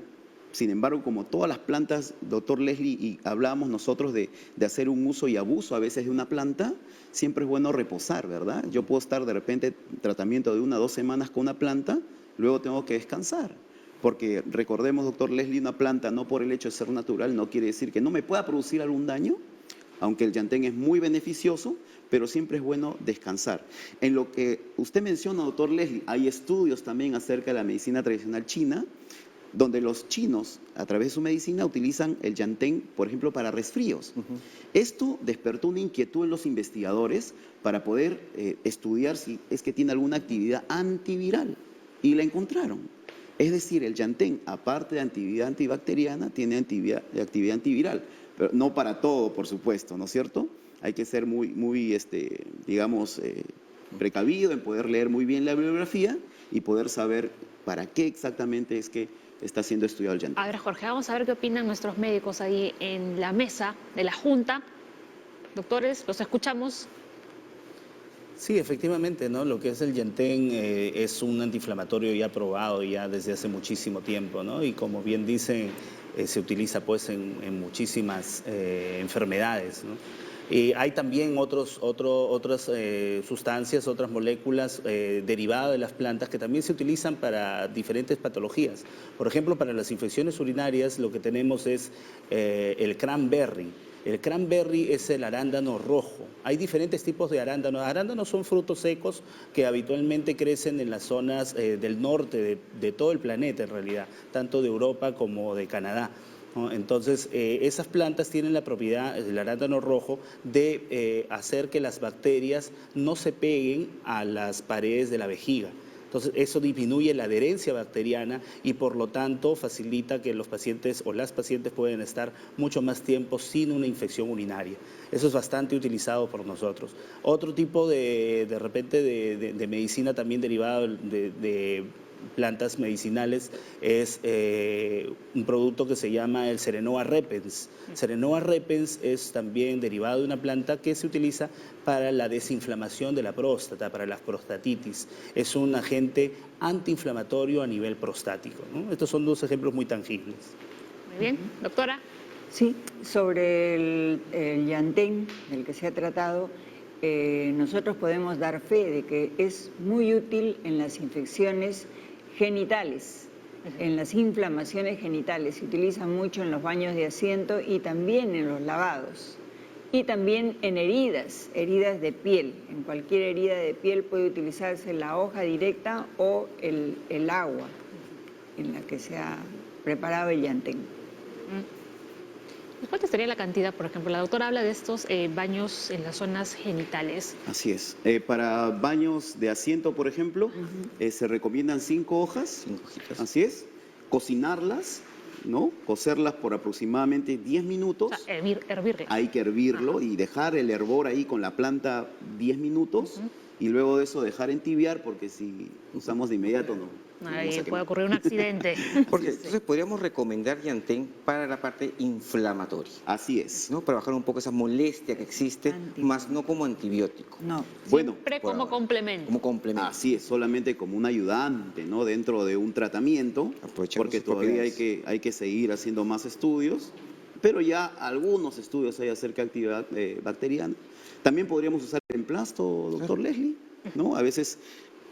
Sin embargo, como todas las plantas, doctor Leslie, y hablábamos nosotros de hacer un uso y abuso a veces de una planta, siempre es bueno reposar, ¿verdad? Yo puedo estar de repente tratamiento de 1 a 2 semanas con una planta, luego tengo que descansar. Porque recordemos, doctor Leslie, una planta no por el hecho de ser natural no quiere decir que no me pueda producir algún daño, aunque el llantén es muy beneficioso, pero siempre es bueno descansar. En lo que usted menciona, doctor Leslie, hay estudios también acerca de la medicina tradicional china, donde los chinos, a través de su medicina, utilizan el llantén, por ejemplo, para resfríos. Esto despertó una inquietud en los investigadores para poder estudiar si es que tiene alguna actividad antiviral, y la encontraron. Es decir, el llantén, aparte de actividad antibacteriana, tiene actividad antiviral, pero no para todo, por supuesto, ¿no es cierto? Hay que ser muy digamos, precavido en poder leer muy bien la bibliografía y poder saber para qué exactamente es que está siendo estudiado el llantén. A ver, Jorge, vamos a ver qué opinan nuestros médicos ahí en la mesa de la Junta. Doctores, los escuchamos. Sí, efectivamente, ¿no? Lo que es el llantén es un antiinflamatorio ya probado ya desde hace muchísimo tiempo, ¿no? Y como bien dicen, se utiliza pues en muchísimas enfermedades, ¿no? Y hay también otras sustancias, otras moléculas derivadas de las plantas que también se utilizan para diferentes patologías. Por ejemplo, para las infecciones urinarias lo que tenemos es el cranberry. El cranberry es el arándano rojo. Hay diferentes tipos de arándanos. Arándanos son frutos secos que habitualmente crecen en las zonas del norte de todo el planeta en realidad, tanto de Europa como de Canadá, ¿no? Entonces, esas plantas tienen la propiedad, el arándano rojo, de hacer que las bacterias no se peguen a las paredes de la vejiga. Entonces, eso disminuye la adherencia bacteriana y por lo tanto facilita que los pacientes o las pacientes pueden estar mucho más tiempo sin una infección urinaria. Eso es bastante utilizado por nosotros. Otro tipo de repente de medicina también derivada de plantas medicinales es un producto que se llama el Serenoa repens. Serenoa repens es también derivado de una planta que se utiliza para la desinflamación de la próstata, para la prostatitis. Es un agente antiinflamatorio a nivel prostático, ¿no? Estos son dos ejemplos muy tangibles. Muy bien, doctora. Sí, sobre el llantén del que se ha tratado, nosotros podemos dar fe de que es muy útil en las infecciones genitales, en las inflamaciones genitales. Se utiliza mucho en los baños de asiento y también en los lavados. Y también en heridas de piel. En cualquier herida de piel puede utilizarse la hoja directa o el agua en la que se ha preparado el llantén. ¿Cuánto sería la cantidad? Por ejemplo, la doctora habla de estos baños en las zonas genitales. Así es. Para baños de asiento, por ejemplo, se recomiendan 5 hojas. 5 hojitas. Así es. Cocinarlas, ¿no? Cocerlas por aproximadamente 10 minutos. O sea, hervirlas. Hay que hervirlo y dejar el hervor ahí con la planta 10 minutos. Y luego de eso dejar entibiar, porque si usamos de inmediato no. Ahí puede ocurrir un accidente. Porque entonces podríamos recomendar llantén para la parte inflamatoria, Así es. ¿no? Para bajar un poco esa molestia que existe, más no como antibiótico. No. Bueno, Siempre por como ahora. complemento. Como complemento. así es, solamente como un ayudante, ¿no? Dentro de un tratamiento, Aprovechando porque sus todavía propiedades. hay que seguir haciendo más estudios, pero ya algunos estudios hay acerca de actividad bacteriana. También podríamos usar el emplasto, doctor Leslie, ¿no? A veces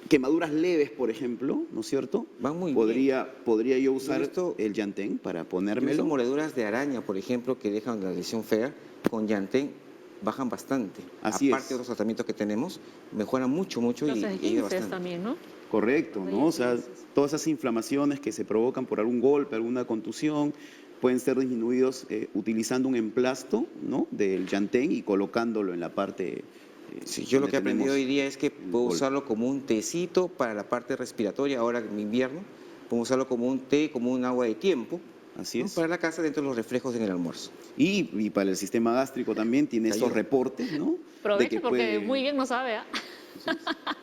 quemaduras leves, por ejemplo, ¿no es cierto? Van muy Podría yo Yo usar he visto- el llantén para Son ponérmelo. mordeduras de araña, por ejemplo, que dejan la lesión fea, con llantén bajan bastante. Así Aparte es. de los tratamientos que tenemos, mejoran mucho Los y ayuda esguinces bastante. también, ¿no? Correcto, ¿no? O sea, todas esas inflamaciones que se provocan por algún golpe, alguna contusión, pueden ser disminuidos utilizando un emplasto, ¿no? Del llantén y colocándolo en la parte. Sí, yo lo donde que he aprendido tenemos hoy día es que puedo golpe. usarlo como un tecito para la parte respiratoria, ahora en invierno, puedo usarlo como un té, como un agua de tiempo, Así ¿no? es. Para la casa dentro de los reflejos en el almuerzo. Y para el sistema gástrico también tiene Te esos ayuda. reportes, ¿no? Aproveche De que porque muy bien no sabe, ¿ah?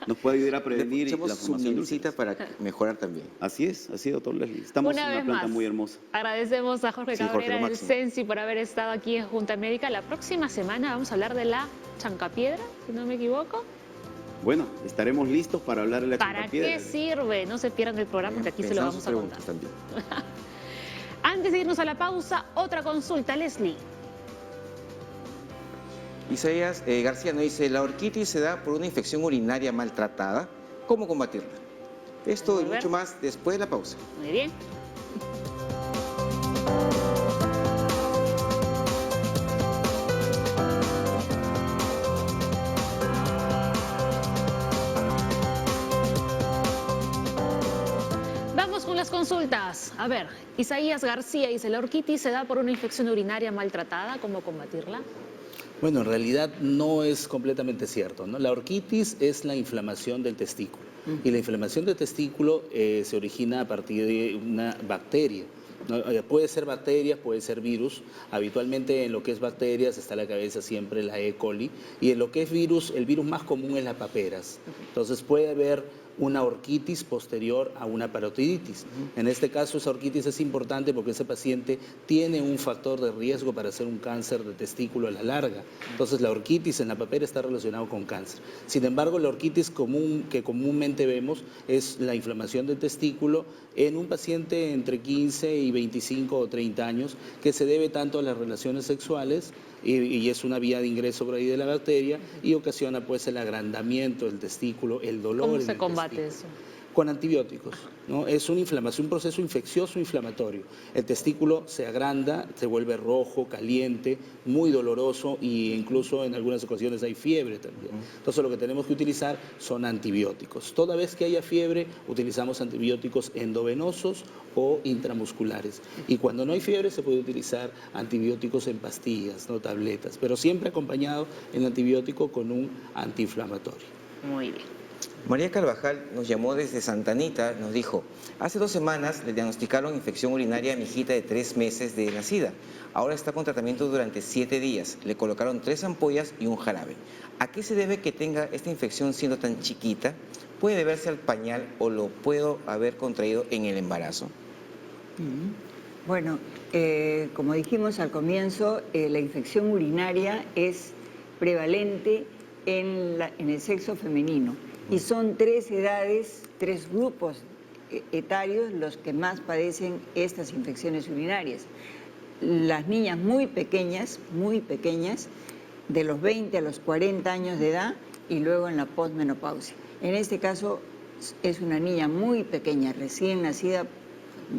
nos puede ayudar a prevenir Le echamos la su formación de mielcita úlceras. para mejorar también. Así es, doctor Leslie. Estamos Una en una vez planta más, muy hermosa. agradecemos a Jorge Sí, Jorge, Cabrera lo del máximo. CENSI por haber estado aquí en Junta Médica. La próxima semana vamos a hablar de la chancapiedra, si no me equivoco. Bueno, estaremos listos para hablar de la ¿Para chancapiedra. qué sirve? No se pierdan el programa porque aquí se lo Pensamos vamos a sus contar. preguntas también. Antes de irnos a la pausa, otra consulta, Leslie. Isaías García nos dice, la orquitis se da por una infección urinaria maltratada. ¿Cómo combatirla? Esto y Volver. mucho más después de la pausa. Muy bien. Vamos con las consultas. A ver, Isaías García dice, ¿la orquitis se da por una infección urinaria maltratada? ¿Cómo combatirla? Bueno, en realidad no es completamente cierto, ¿no? La orquitis es la inflamación del testículo y la inflamación del testículo se origina a partir de una bacteria, ¿no? Puede ser bacterias, puede ser virus. Habitualmente en lo que es bacterias está a la cabeza siempre la E. coli y en lo que es virus, el virus más común es la paperas. Entonces puede haber una orquitis posterior a una parotiditis. En este caso, esa orquitis es importante porque ese paciente tiene un factor de riesgo para hacer un cáncer de testículo a la larga. Entonces, la orquitis en la papera está relacionado con cáncer. Sin embargo, la orquitis común que comúnmente vemos es la inflamación del testículo en un paciente entre 15 y 25 o 30 años que se debe tanto a las relaciones sexuales y es una vía de ingreso por ahí de la bacteria y ocasiona pues el agrandamiento del testículo, el dolor. ¿Cómo en se el combate testículo. eso? Con antibióticos, ¿no? Es una inflamación, un proceso infeccioso inflamatorio. El testículo se agranda, se vuelve rojo, caliente, muy doloroso e incluso en algunas ocasiones hay fiebre también. Entonces lo que tenemos que utilizar son antibióticos. Toda vez que haya fiebre utilizamos antibióticos endovenosos o intramusculares. Y cuando no hay fiebre se puede utilizar antibióticos en pastillas, no tabletas, pero siempre acompañado el antibiótico con un antiinflamatorio. Muy bien. María Carvajal nos llamó desde Santa Anita, nos dijo, hace 2 semanas le diagnosticaron infección urinaria a mi hijita de 3 meses de nacida. Ahora está con tratamiento durante 7 días. Le colocaron 3 ampollas y un jarabe. ¿A qué se debe que tenga esta infección siendo tan chiquita? ¿Puede deberse al pañal o lo puedo haber contraído en el embarazo? Bueno, como dijimos al comienzo, la infección urinaria es prevalente en el sexo femenino y son 3 edades, 3 grupos etarios los que más padecen estas infecciones urinarias. Las niñas muy pequeñas, de los 20 a los 40 años de edad y luego en la posmenopausia. En este caso es una niña muy pequeña, recién nacida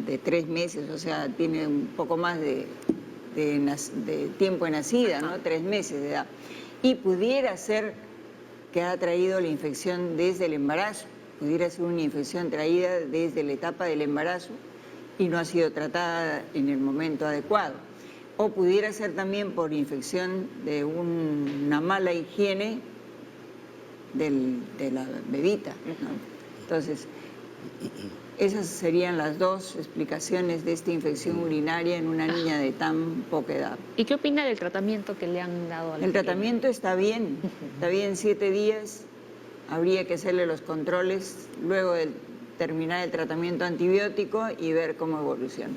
de 3 meses, o sea, tiene un poco más de tiempo de nacida, ¿no? 3 meses de edad. Y pudiera ser que ha traído la infección desde el embarazo, pudiera ser una infección traída desde la etapa del embarazo y no ha sido tratada en el momento adecuado. O pudiera ser también por infección de una mala higiene de la bebita, ¿no? Entonces, esas serían las 2 explicaciones de esta infección urinaria en una niña de tan poca edad. ¿Y qué opina del tratamiento que le han dado a la El tratamiento está bien, 7 días, habría que hacerle los controles luego de terminar el tratamiento antibiótico y ver cómo evoluciona.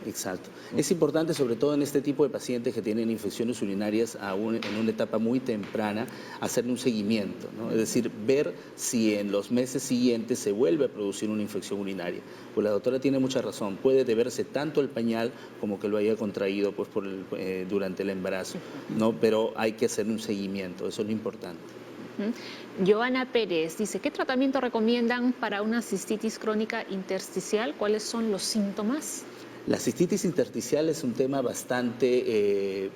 Exacto. Es importante, sobre todo en este tipo de pacientes que tienen infecciones urinarias en una etapa muy temprana, hacerle un seguimiento, ¿no? Es decir, ver si en los meses siguientes se vuelve a producir una infección urinaria. Pues la doctora tiene mucha razón, puede deberse tanto al pañal como que lo haya contraído pues, durante el embarazo, ¿no? Pero hay que hacer un seguimiento, eso es lo importante. Joana Pérez dice, ¿qué tratamiento recomiendan para una cistitis crónica intersticial? ¿Cuáles son los síntomas? La cistitis intersticial es un tema bastante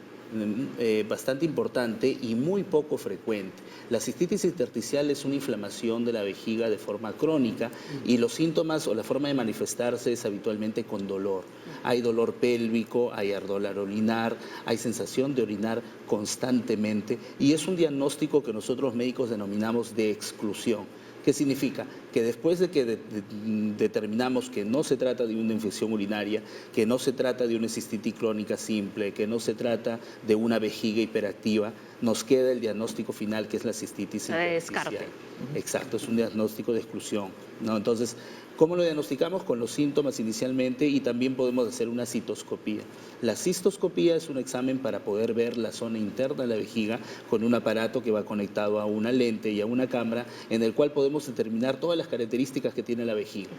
importante y muy poco frecuente. La cistitis intersticial es una inflamación de la vejiga de forma crónica y los síntomas o la forma de manifestarse es habitualmente con dolor. Hay dolor pélvico, hay ardor al orinar, hay sensación de orinar constantemente y es un diagnóstico que nosotros médicos denominamos de exclusión. ¿Qué significa? Que después de que determinamos que no se trata de una infección urinaria, que no se trata de una cistitis crónica simple, que no se trata de una vejiga hiperactiva, nos queda el diagnóstico final, que es la cistitis intersticial. Exacto, es un diagnóstico de exclusión, ¿no? Entonces, ¿cómo lo diagnosticamos? Con los síntomas inicialmente y también podemos hacer una citoscopía. La cistoscopía es un examen para poder ver la zona interna de la vejiga con un aparato que va conectado a una lente y a una cámara en el cual podemos determinar todas las características que tiene la vejiga,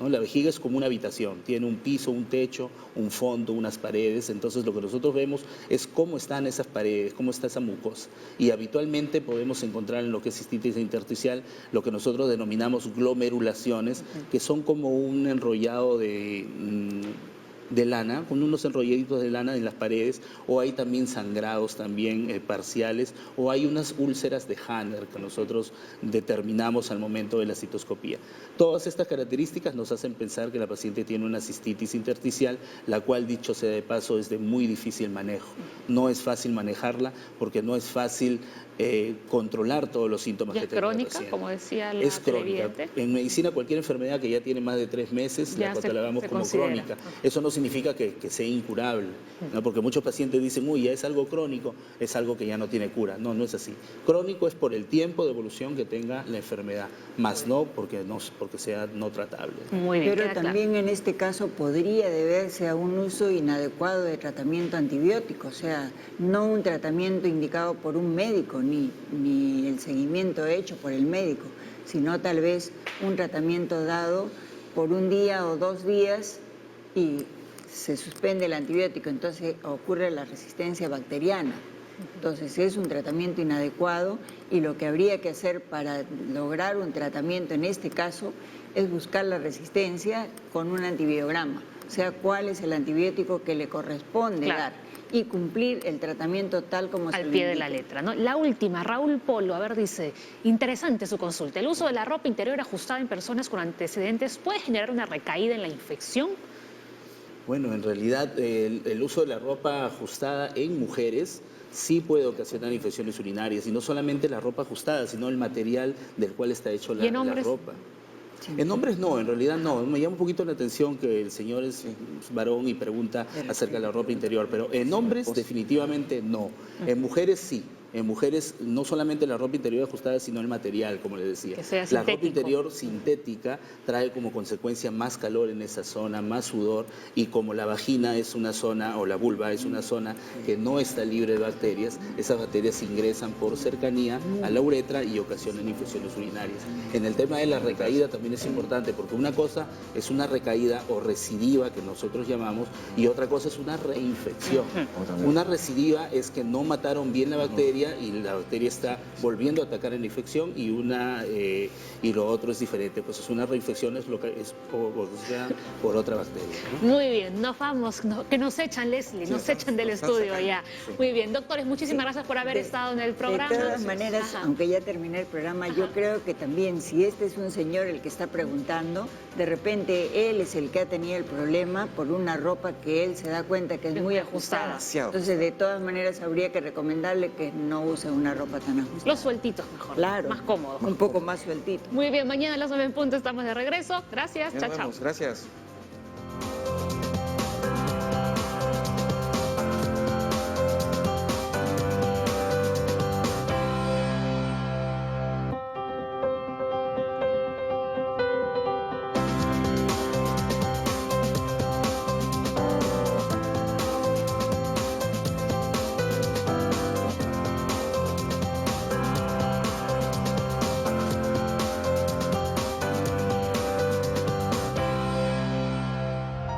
¿no? La vejiga es como una habitación, tiene un piso, un techo, un fondo, unas paredes, entonces lo que nosotros vemos es cómo están esas paredes, cómo está esa mucosa. Y habitualmente podemos encontrar en lo que es cistitis intersticial lo que nosotros denominamos glomerulaciones, que son como un enrollado de lana, con unos enrolladitos de lana en las paredes, o hay también sangrados también parciales, o hay unas úlceras de Hanner que nosotros determinamos al momento de la citoscopía. Todas estas características nos hacen pensar que la paciente tiene una cistitis intersticial, la cual, dicho sea de paso, es de muy difícil manejo. No es fácil manejarla porque no es fácil controlar todos los síntomas que tenemos. ¿Es crónica, como decía la Es crónica. televidente? En medicina, cualquier enfermedad que ya tiene más de 3 meses la catalogamos como crónica. Eso no significa que sea incurable, ¿no? Porque muchos pacientes dicen, uy, ya es algo crónico, es algo que ya no tiene cura. No, no es así. Crónico es por el tiempo de evolución que tenga la enfermedad, más no porque sea no tratable. Muy bien. Pero también en este caso podría deberse a un uso inadecuado de tratamiento antibiótico, o sea, no un tratamiento indicado por un médico, ni el seguimiento hecho por el médico, sino tal vez un tratamiento dado por 1 día o 2 días y se suspende el antibiótico, entonces ocurre la resistencia bacteriana. Entonces es un tratamiento inadecuado y lo que habría que hacer para lograr un tratamiento en este caso es buscar la resistencia con un antibiograma, o sea, cuál es el antibiótico que le corresponde dar y cumplir el tratamiento tal como se al lo pie de indica. la letra, ¿no? La última, Raúl Polo, a ver, dice, interesante su consulta. ¿El uso de la ropa interior ajustada en personas con antecedentes puede generar una recaída en la infección? Bueno, en realidad el uso de la ropa ajustada en mujeres sí puede ocasionar infecciones urinarias, y no solamente la ropa ajustada, sino el material del cual está hecho ¿Y en la hombres? ropa. En hombres no, en realidad no. Me llama un poquito la atención que el señor es varón y pregunta acerca de la ropa interior, pero en hombres definitivamente no. En mujeres sí. En mujeres no solamente la ropa interior ajustada, sino el material, como le decía. Que sea La ropa sintético. interior sintética trae como consecuencia más calor en esa zona, más sudor, y como la vagina es una zona, o la vulva es una zona que no está libre de bacterias, esas bacterias ingresan por cercanía a la uretra y ocasionan infecciones urinarias. En el tema de la recaída también es importante, porque una cosa es una recaída o recidiva, que nosotros llamamos, y otra cosa es una reinfección. Una recidiva es que no mataron bien la bacteria y la bacteria está volviendo a atacar en la infección, y y lo otro es diferente, pues es una reinfección, es lo que es por otra bacteria, ¿no? Muy bien, nos vamos, que nos echan, Leslie, nos echan del estudio ya. Muy bien, doctores, muchísimas gracias por haber estado en el programa. De todas maneras, Ajá. aunque ya terminé el programa, yo creo que también, si este es un señor el que está preguntando, de repente él es el que ha tenido el problema por una ropa que él se da cuenta que es muy ajustada. Demasiado. Entonces, de todas maneras, habría que recomendarle que no use una ropa tan ajustada. Los sueltitos mejor, Claro, más cómodos. un poco más sueltito. Muy bien, mañana a las 9 en punto estamos de regreso. Gracias, Ya chao, nos chao. vemos. Gracias.